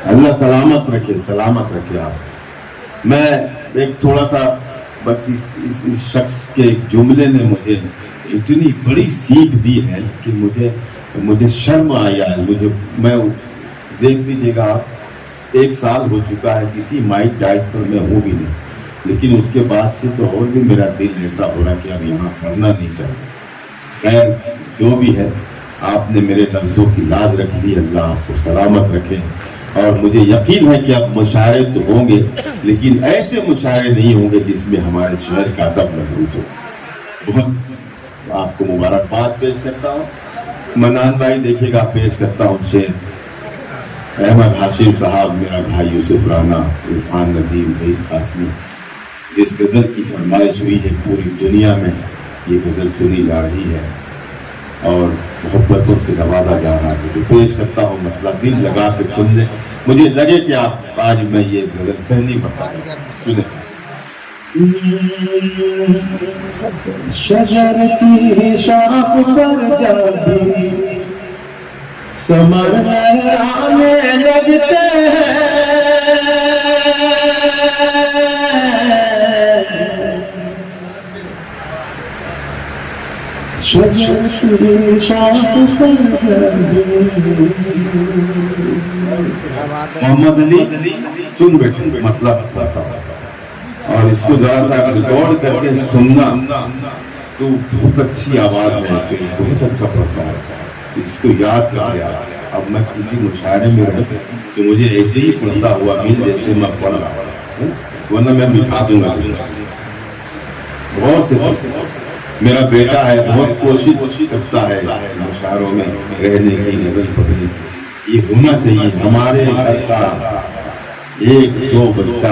अल्लाह सलामत रखे, सलामत रखे आप। मैं एक थोड़ा सा बस इस शख्स के जुमले ने मुझे इतनी बड़ी सीख दी है कि मुझे शर्म आई है। मैं देख लीजिएगा, 1 साल हो चुका है, किसी माइक डाइस पर मैं हूँ भी नहीं, लेकिन उसके बाद से तो और भी मेरा दिल ऐसा हो रहा कि अब यहाँ पढ़ना नहीं चाहिए। खैर जो भी है, आपने मेरे लफ्ज़ों की लाज रख ली, अल्लाह आपको सलामत रखे। और मुझे यकीन है कि अब मुशायरे तो होंगे, लेकिन ऐसे मुशायरे नहीं होंगे जिसमें हमारे शहर का अदब महफूज हो। बहुत आपको मुबारकबाद पेश करता हूँ। मनान भाई देखिएगा, पेश करता हूँ शेर। अहमद हाशिम साहब, मेरा भाई यूसुफ राना, इरफान नदीम, रईस कासमी, जिस गज़ल की फरमाइश हुई है पूरी दुनिया में ये गज़ल सुनी जा रही है और मोहब्बतों से नवाजा जा रहा है। तो पेश करता हूँ, मतलब दिल लगा के सुन ले, मुझे लगे कि आप आज मैं ये गज़ल पहली बताऊँ, सुने। शजर की शाख पर जाती समर आने लगते हैं, शजर की शाख पर मोहम्मद अली सुन बैठे, मतलब बताता हूँ और इसको जरा सा रिकॉर्ड करके सुनना। तो बहुत अच्छी आवाज है, बहुत अच्छा प्रचार है, इसको याद कर लिया। अब मैं किसी मुशायरे में रहूं तो मुझे ऐसे ही पढ़ता हुआ मिल जैसे मैं पढ़ रहा हूं, वरना मैं मिटा दूंगा। बहुत से मेरा बेटा है, बहुत कोशिश करता है मुशायरों में रहने की, गजल पढ़ने की। ये होना चाहिए हमारे घर का 1-2 बच्चा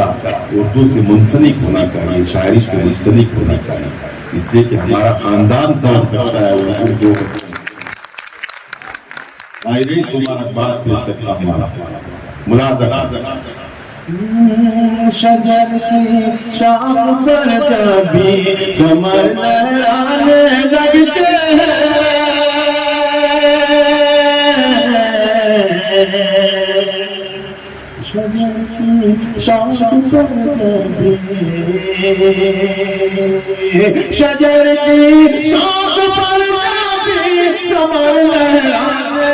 उर्दू से मुंसलिक होना चाहिए, शायरी से मुंसलिक होना चाहिए, इसलिए कि हमारा खानदान समझ सकता है उर्दू को। मुबारकबाद पेश करता हूँ, मुलाज़ा। शजर की शाख पर कभी समर लहराने लगते हैं, शजर की शाख पर कभी, शजर की शाख पर कभी समर लहराने।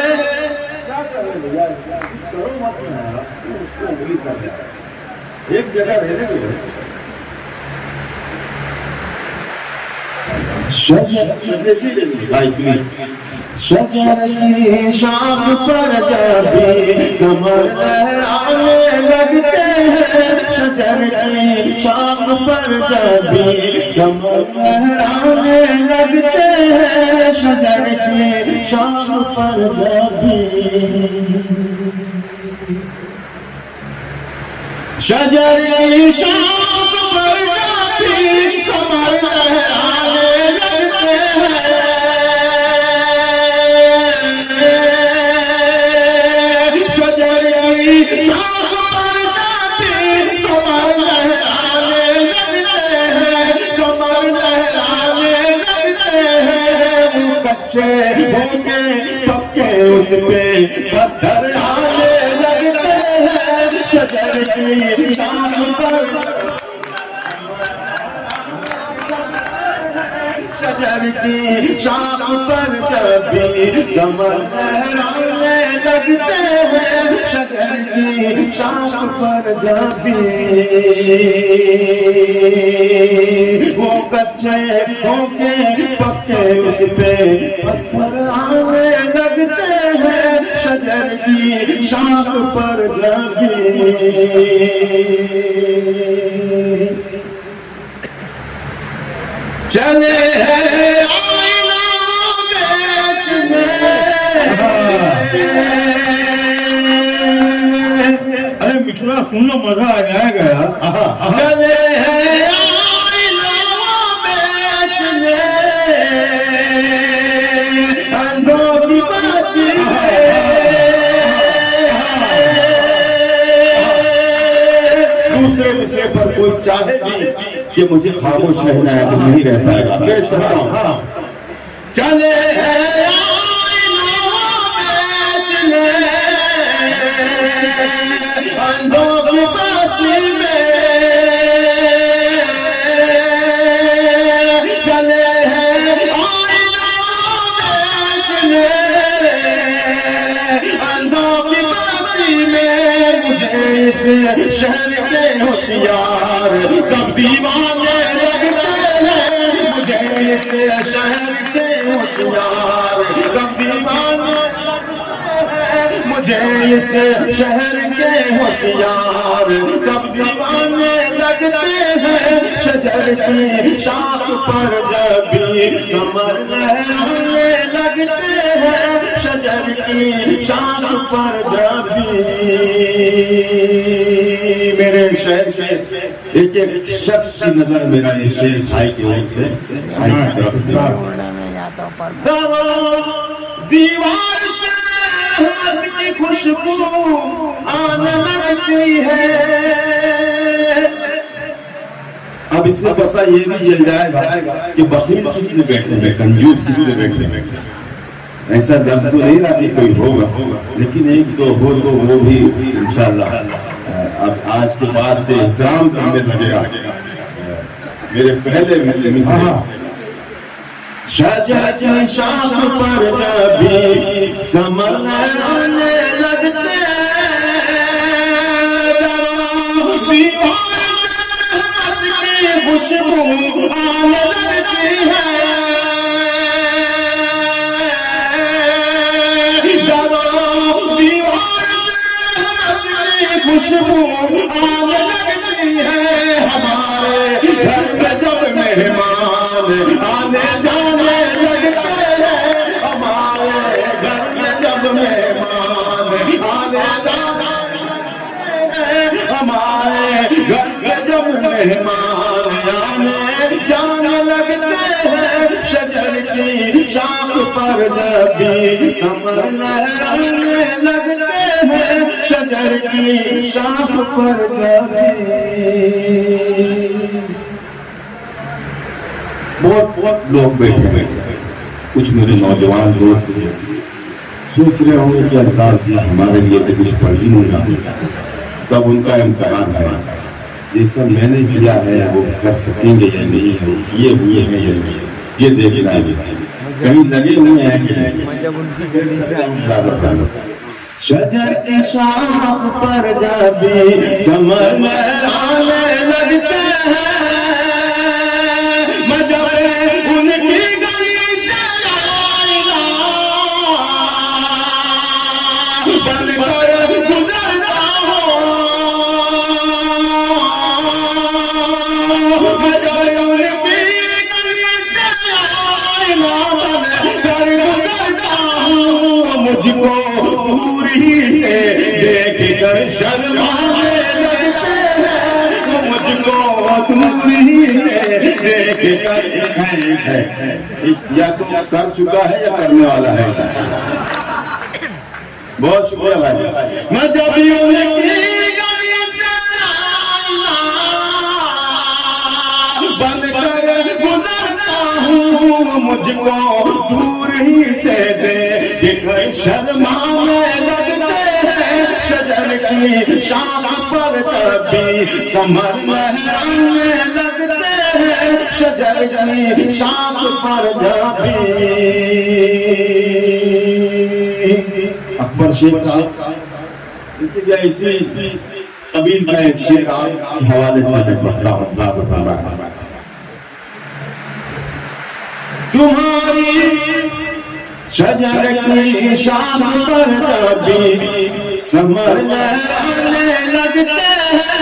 एक जगह रहने दो। शजर की शाख पर कभी समर लहराने लगते हैं, शजर की शाख पर कभी समर लहराने लगते हैं, शजर की शाख पर कभी, शजर की शाख पर कभी समर लहराने लगते हैं, शजर की शाख पर कभी समर लहराने कच्चे होंगे पक्के उस पे पत्थर आने लगते हैं शजर की शाम पर शजर की शाम पर कभी समर लहराने लगते हैं शजर की शाम पर कभी वो कच्चे होके पक्के उस पे पत्थर आने लगते हैं शजर की शाम पर कभी चले हैं आईना बेचने अरे मिश्रा सुन लो, मजा आ जाएगा यार। चले हैं आईना बेचने अंधों की बाती दूसरे दूसरे पर कोई चाहे भी कि मुझे खामोश रहना है तो नहीं रह पाएगा। पेश करता हूं चले हैं बेचने अंधों की बाती में चले हैं बेचने अंधों की बाती में मुझे इस शहर के होशियार सब दीवाने लगते हैं मुझे इस शहर के होशियार सब दीवाने मुझे इस शहर के होशियार सब दीवाने लगते हैं शजर की शाख पर जब भी समर लहराने लगते हैं शजर की शाख पर जब भी मेरे शहर से एक एक शख्स की नजर मेरा ये शेर भाई की ओर से भाई की तरफ से दीवार से रहमत की खुशबू आने लगती है। अब इसमें पता ये भी चल जाएगा कि बखील कितने बैठे हैं, कंजूस कितने बैठे हैं। ऐसा दर्द तो नहीं रहा कि कोई होगा, लेकिन एक तो हो तो वो भी इंशाल्लाह अब आज के बाद से एग्जाम करने लगेगा। मेरे पहले मिसाल शजर की शाम पर कभी समर लहराने लगते दीवार की खुशबू आने लगती है। खुशबू आने लगती है हमारे घर में जब मेहमान आने जाने लगते हैं हमारे घर में जब मेहमान आने जाने हमारे घर में जब मेहमान आने जाने लगते हैं शजर की शाख पर जब भी समर लहराने लगते हैं शजर की शाख पर जब बहुत लोग बैठे कुछ मेरे नौजवान दोस्त सोच रहे होंगे कि अंदाज हमारे लिए तो कुछ पढ़ ही नहीं रहा, तब उनका इम्तहान है ये सब मैंने किया है वो कर सकेंगे या नहीं है, ये हुए हैं या नहीं, ये देखना है कहीं लगे हुए हैं जब उनकी शजर के शाख पर जब भी समर लहराने लगते हैं जब उनकी गली चलाइना बनकर गुजरना हो जब उनकी गली चलाइना बनकर गुजरना हूँ मुझको दूरी से देख कर शर्माने लगते हैं मुझको दूरी से देख कर या तो कर चुका है या करने वाला है। बहुत शुक्रिया भाई। मैं जब बंद कर गुजरता हूँ मुझको दूर ही से दे, दिखाई शर्माने लगते हैं शजर की शाम पर कभी, समझने लगते हैं शजर की शाम पर कभी। अकबर शेख साहब देखिए, इसी कबील का एक शेर आपके हवाले से मैं पढ़ता हूँ। तुम्हारी शजर की शाम पर कभी समर लहराने लगते हैं,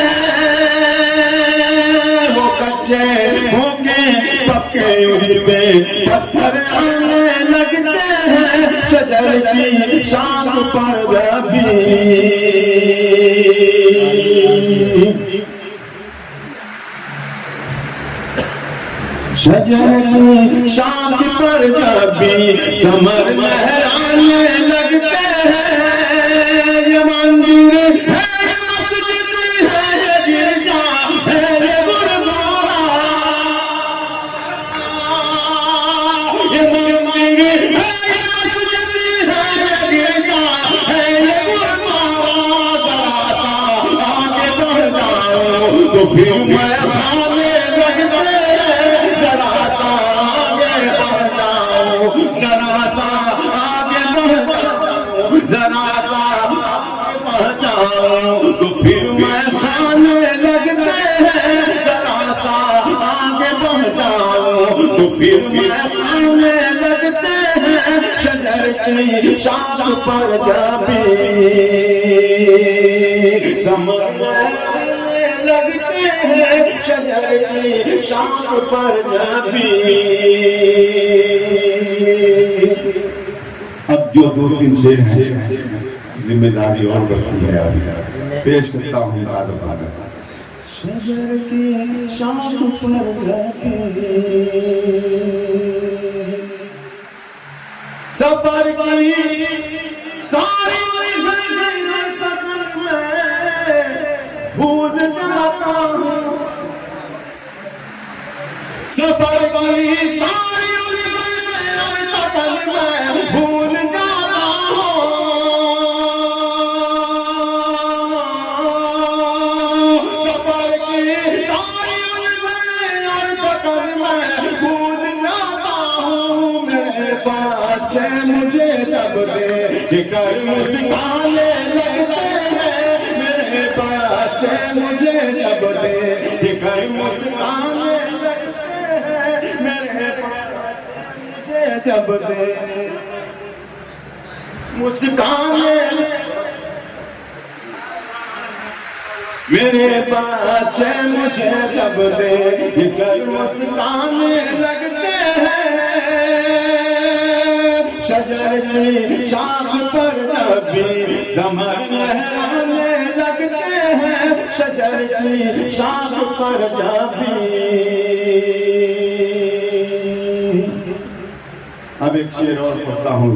वो कच्चे होके पक्के उस पे पत्थर आने लगते हैं शजर की शाम पर कभी। शजर की शाम पर कभी समर लहराने लगते हैं, ये मंदिर है, ये मस्जिद है, ये गिरजा है, ये गुरुद्वारा, ये मंदिर है, ये मस्जिद है, ये गिरजा है, ये गुरुद्वारा, आगे बढ़ जाओ तो फिर मैं खाने लगते, जरा सा आगे बढ़ जाओ, जरा सा आगे बढ़ जाओ, जरा सा आगे बढ़ जाओ तो फिर मैं खाने लगते हैं, जरा सा आगे बढ़ जाओ तो फिर मैं खाने लगते हैं शजर की शाम पर कभी, समझने लगते हैं शजर की शाम पर कभी। अब जो दो तीन शेर हैं, जिम्मेदारी और बढ़ती है, अभी पेश करता हूँ। शजर की शाम पर कभी सफर की सारी भूल जाता हूँ, सफर की सारी भूल जाता हूँ, सफर की सारी भूल जाता हूँ। मेरे बच्चे मुझे जब दे कर मुस्काने लगते हैं, मेरे बच्चे मुझे जब दे कर मुस्काने लगते हैं, मेरे बच्चे जब दे मुस्काने, मेरे बच्चे मुझे जब दे कर मुस्काने लगते हैं, शजर की शाम पर कभी समर लहराने लगते हैं, शजर की शाम पर कभी। अब एक शेर और पढ़ता हूँ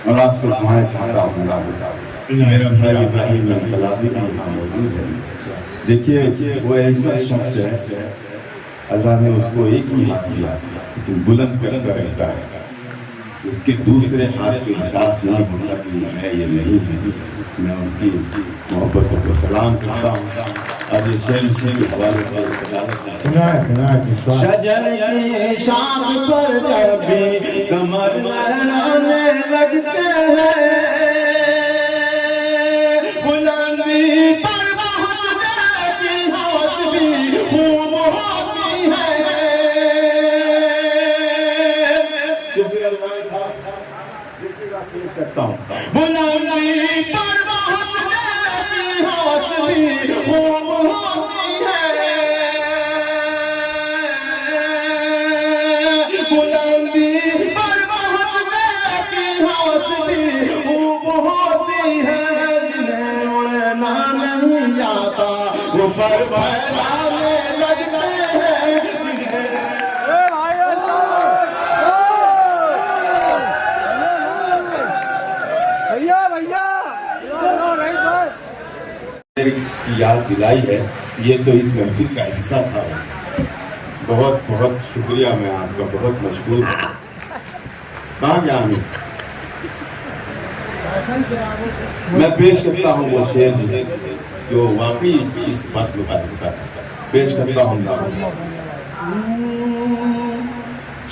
और आपसे दुआएं चाहता हूँ। मेरा भाई इब्राहिम इनकलाबी यहाँ मौजूद है। देखिए वो ऐसा शख्स है, अल्लाह ने उसको एक ही हाथ दिया लेकिन बुलंद करता रहता है, उसके दूसरे हाथ के हिसाब से नहीं होता कि मैं ये नहीं है। मैं उसकी मोहब्बतों को सलाम करता हूँ। अब ये शेर से इस वाले शजर की शाम पर कभी समर लहराने लगते हैं, बुलंदी पर बहुत की हवस भी खूब होती है। बुलंदी पर बहुत की हवस भी खूब होती है, बुलंदी पर बहुत की हवस भी खूब होती है, जिन्हें उड़ना नहीं आता वो पर फैलाने लगते हैं, की याद दिलाई है। ये तो इस महफिल का हिस्सा था। बहुत बहुत शुक्रिया, मैं आपका बहुत मशहूर हूँ। कहाँ गया मैं? मैं पेश करता हूँ वो शेर जो वाकई इस फस्ल का हिस्सा पेश करता हूँ।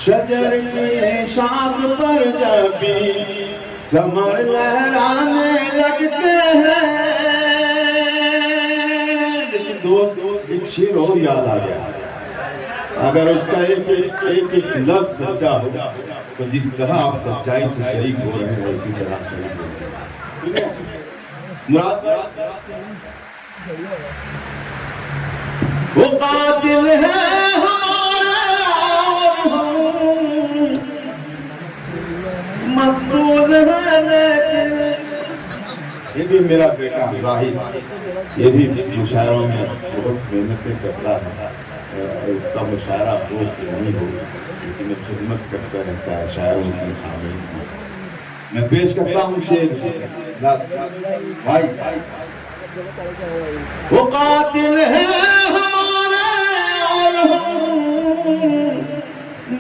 शजर की शाख पर जब भी समर लहराने लगते हैं। लेकिन दोस्त एक शेर और याद आ गया, अगर उसका एक लफ्ज सच्चा हो तो जिस तरह आप सच्चाई से शरीक हो रहे हैं इसी तरह शरीक हो। मुराद वो कातिल है मकतूल है, लेकिन ये भी मेरा बेटा जाहिद, ये भी मुशायरों में बहुत मेहनतें करता है। उसका मुशायरा हो कि नहीं हो, लेकिन खिदमत करता रहता है शायरों के सामने। मैं पेश करता हूँ शेर भाई। वो कातिल है हमारे और हम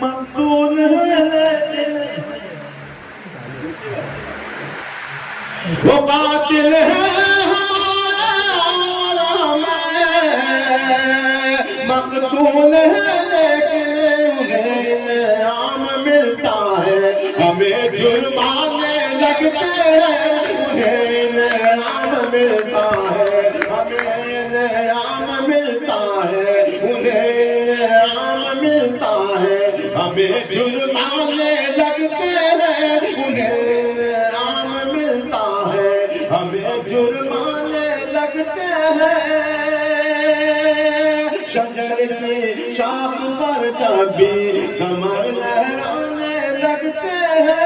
मकतूल है, वो कातिल है हमारा और हमें मकतूल है, लेकिन उन्हें आम मिलता है, हमें जुर्माने लगते हैं। उन्हें आम मिलता है, हमें आम मिलता है, उन्हें आम मिलता है, हमें जुर्माने लगते हैं। उन्हें आम मिलता है, हमें जुर्माने लगते हैं। शजर की शाख पर जब भी समर लहराने लगते हैं।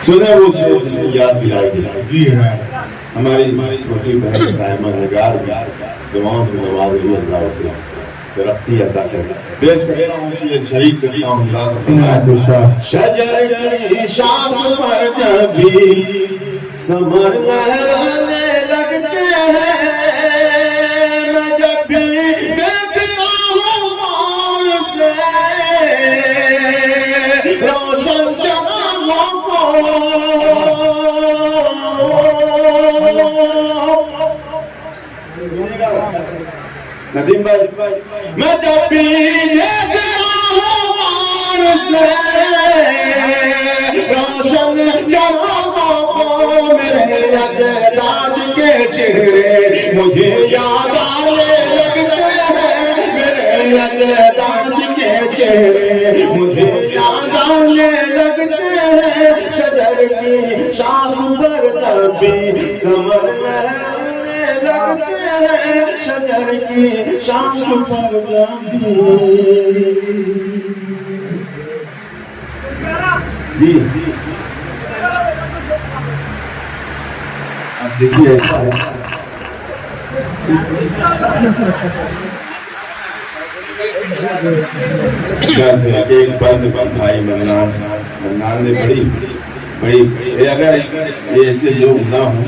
सुने वो शेर जिसे याद दिलाई हमारी छोटी बहन साहिबा निगार दुआओं से नवाज अल्लाह से तरक्की अता करे। पेश करता हूँ ये शरीक करता हूँ। शजर की शाख पर जब भी समर लहराने लगते हैं। मैं जब भी देखता हूँ मौर से रोशन चमकों को, नदीम भाई, मैं जब भी देखता हूँ मौर से रोशन चमकों को, मेरे अजदाद के चेहरे मुझे याद आने लगते हैं। मेरे अजदाद के चेहरे मुझे याद आने लगते हैं। शजर की शाख पर तभी समर लहराने लगते हैं। शजर की शाख पर जी अब देखिए ऐसा है, एक बंद भाई मन्नान ने बड़ी अगर ये ऐसे लोग ना हो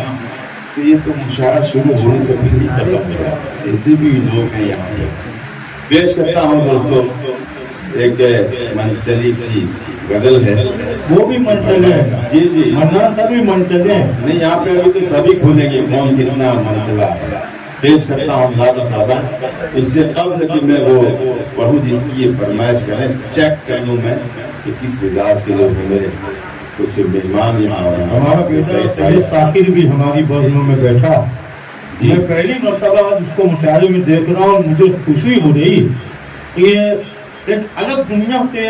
तो ये तो मुशायरा शुरू होने से पहले खत्म हो जाए। ऐसे भी लोग हैं यहाँ पे। पेश करता हूँ दोस्तों एक मनचली सी गजल है, वो भी मन चले। जी जी, मन्नान का भी मन चले। नहीं यहाँ पे अभी तो सभी खोलेंगे कौन कितना मन चला है। पेश करता हूँ लादा। इससे कबल कि मैं वो पढ़ूँ जिसकी ये फरमाइश करें, चेक कर लूँ मैं कि किस मिजाज के लोग हैं मेरे कुछ मेहमान यहाँ आ रहे हैं। हमारा बेटा साकिर भी हमारी बज़्म में बैठा। मैं पहली मर्तबा उसको मुशायरे में देख रहा हूँ, मुझे खुशी हो रही कि ये एक अलग दुनिया से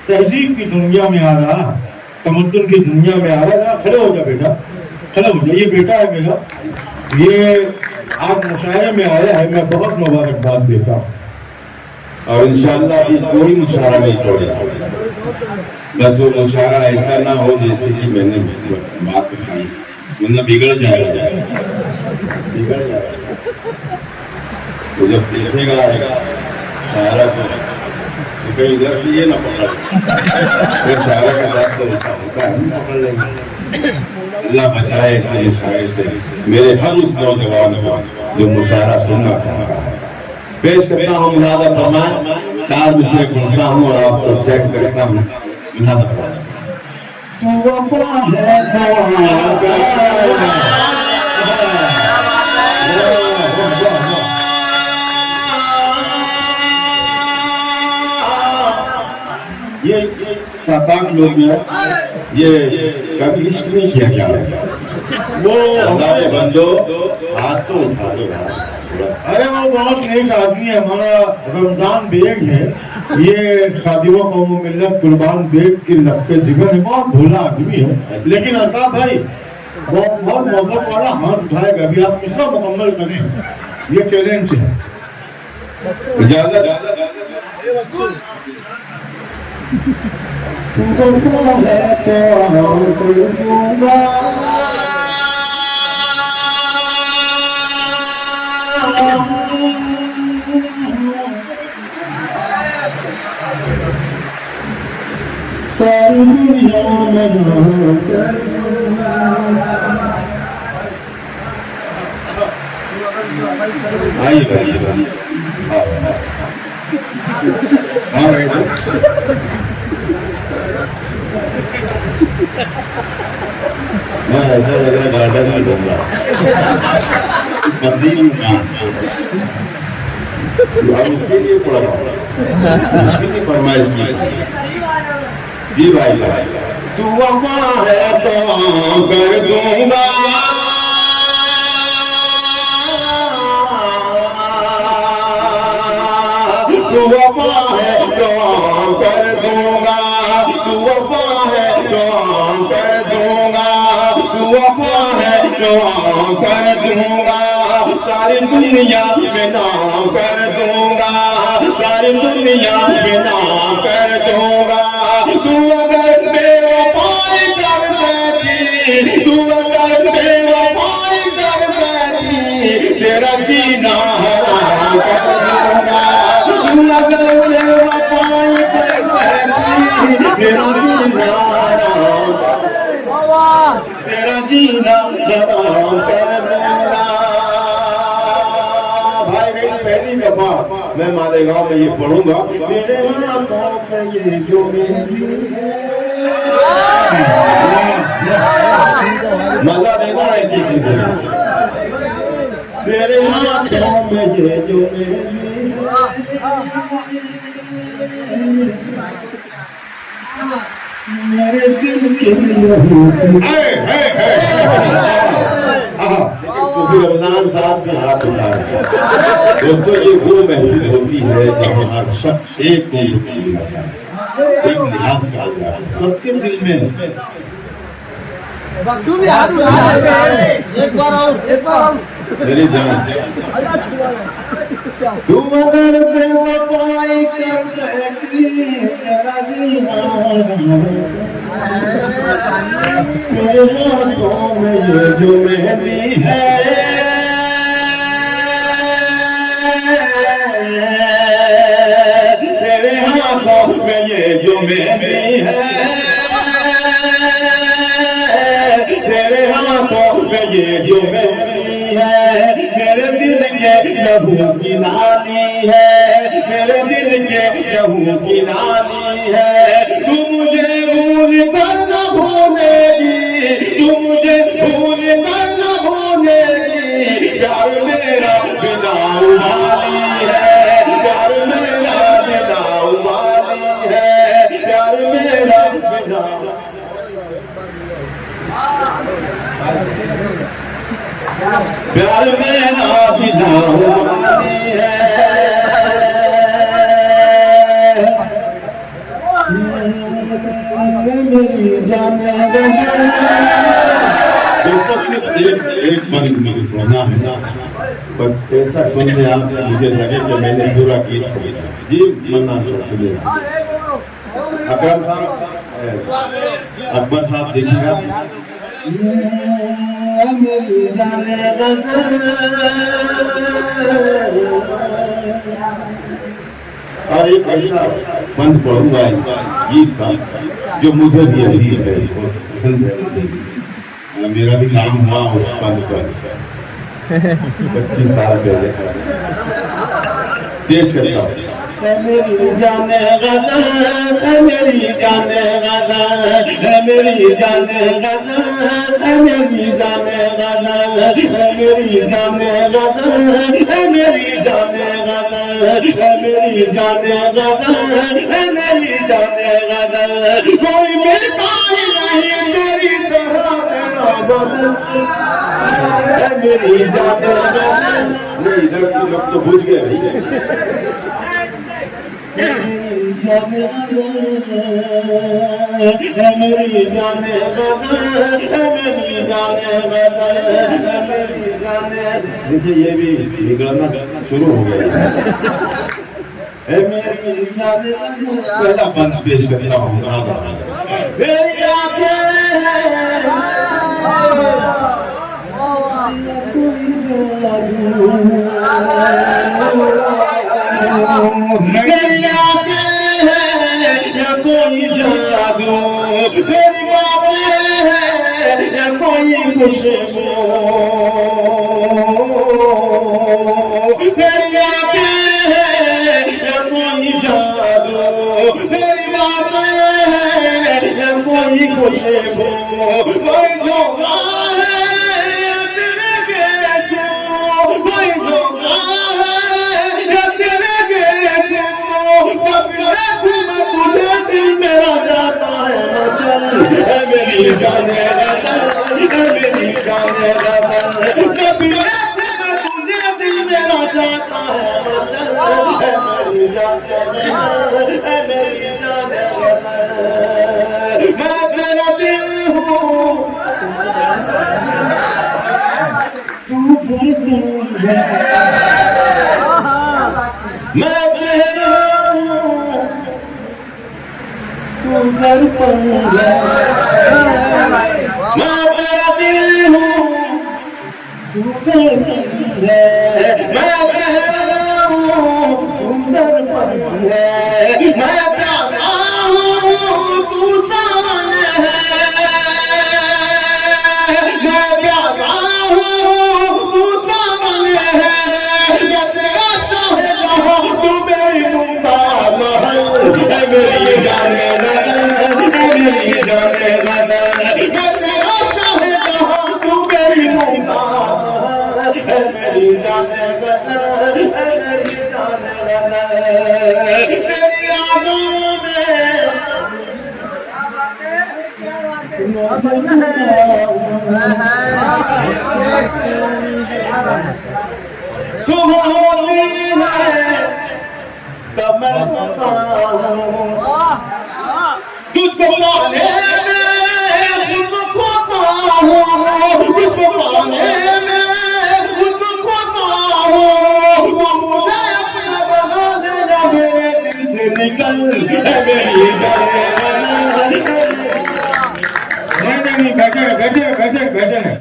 तहजीब की दुनिया में आ रहा, तमद्दुन की दुनिया में आ रहा। खड़े हो जा बेटा, खड़े हो जा। ये बेटा है मेरा, ये आज मुशायरे में आया है, मैं बहुत मुबारकबाद देता हूँ। और इंशाअल्लाह अभी कोई मुशायरा नहीं छोड़ेगा। बस वो मुशायरा ऐसा ना हो जैसे कि मैंने बात बताई, वरना बिगड़ जाएगा। तो जब देखेगा शायरा को तो कहीं इधर से ये ना पकड़, शायरा का साथ तो ऐसा होता है, पकड़ लेंगे। अल्लाह बचाए इसे मुशायरे से मेरे हर उस नौजवान को जो मुशायरा सुनना चाहता है। पेश करता हूँ मुलाजा फरमाए, 4 मिसरे पढ़ता हूँ और आपको चेक करता हूँ। मुलाजा फरमाए। तू वफा है ये 7-8 लोग हैं, ये कभी इश्क नहीं किया क्या वो अल्लाह के बंदो हाथ तो उठा दो यार। अरे वो बहुत नेक आदमी है, हमारा रमजान बेग है, ये खादिमा कौम मिल्लत कुर्बान बेग के लगते जिगर है, बहुत भोला आदमी है। लेकिन अल्ताफ भाई बहुत मोहब्बत वाला हाथ उठाएगा, अभी आप मिसरा मुकम्मल करें, ये चैलेंज है। इजाजत तू वफा है तो करूंगा सारी दुनिया में आइए भाई मैं ऐसा लग रहा गार्डन में घूम रहा उसके लिए पड़ा उसके लिए फरमाइश जी भाई तू वफा है तो कर दूंगा तू वफा है तो कर दूंगा तू वफा है तो कर दूंगा तू वफा है तो कर दूंगा सारी दुनिया में नाम कर दूंगा सारी दुनिया में नाम कर दूंगा तू अगर बेवफाई कर बैठी तू अगर बेवफाई कर बैठी तेरा जीना हराम कर दूंगा तू अगर बेवफाई कर बैठी तेरा जीना हराम तेरा जीना हराम कर दूंगा। भाई मेरी पहली दफा मैं मालेगांव में ये पढ़ूंगा मेरे हाथों में ये जो मजा देगा एक से तेरे हाथों में ये जो मेरे दिल के रमजान साहब से हाथ उठा दोस्तों ये वो महफिल होती है जहाँ हर शख्स एक एक लिहाज का सबके दिल में मेरी जान तू अगर बेवफाई कर बैठी तेरा जीना तेरे हाथों में ये जो मेहंदी है तेरे हाथों में ये जो मेहंदी है तेरे हाथों में ये जो मेहंदी है मेरे दिल के लहू की नाली है मेरे दिल के लहू की नाली है तू मुझे भूल कर न भूलेगी तू मुझे भूल कर न भूलेगी प्यार मेरा बिना उबाली है प्यार मेरा बिना उबाली है प्यार मेरा बिना प्यार मेरा बिना उबाली है मेरी जाने दोस्तों सिर्फ एक बंद होना है ना बस ऐसा सुन ले आप मुझे लगे कि मैंने पूरा गीत पढ़ जी मन्ना सुने अकरम साहब अकबर साहब देखिएगा मेरी जाने और एक ऐसा बंद पढ़ूंगा इस गीत का जो मुझे भी अजीज है पसंद है मेरा भी काम हुआ उस पद पर 25 साल पहले। पेश करता हूँ। मेरी जाने गज़ल, मेरी जाने गज़ल, मेरी जाने गज़ल, मेरी जाने गज़ल, मेरी जाने गज़ल, मेरी जाने गज़ल, मेरी जाने गज़ल, मेरी जाने गज़ल, कोई मिलता ही नहीं तेरी तरह तेरा बदल, मेरी जाने गज़ल। नहीं इधर लोग तो बुझ गए भाई। मेरी जाने मेरी जाने मेरी जाने मेरी जाने। देखिए ये भी बिगड़ना शुरू हो गया। मेरी जाने पहला बंद पेश करता हूँ। मेरी आंखें मेरी आंखें या कोई जादू, मेरी बातें या कोई खुशबू, मेरी आंखें या कोई जादू, मेरी बातें या कोई खुशबू, कोई धोखा है तेरे पीछे, कोई धोखा मेरी जाने मेरी जाने कभी तुझे दिल मेरा जाता है मेरी जाने मेरी जाने मैं तेरा दिल हूँ तू धड़कन है, मैं तेरा हूँ तू दर्पण है, मैं तेरा दिल हूँ तू दर्पण है, मैं तेरा हूँ तू दर्पण है, मैं प्यासा हूँ तू सामने है, मैं प्यासा हूँ तू सामने है, मैं तेरा शाहिद हूँ तू मेरी मुमताज़ महल, मेरी जाने मेरी जाने मैं तेरा शाहिद हूँ तू मेरी मुमताज़, मेरी जाने मेरी जाने तेरी आंखों में सुबह होती है तब मैं सोता हूँ तुझको पाने में खुद खोता हूँ, तुझको पाने में खुद खोता हूँ, वो मुझे अपना बना देना मेरे दिल से निकल मेरी जाने। नहीं गजल गजल गजल गजल है।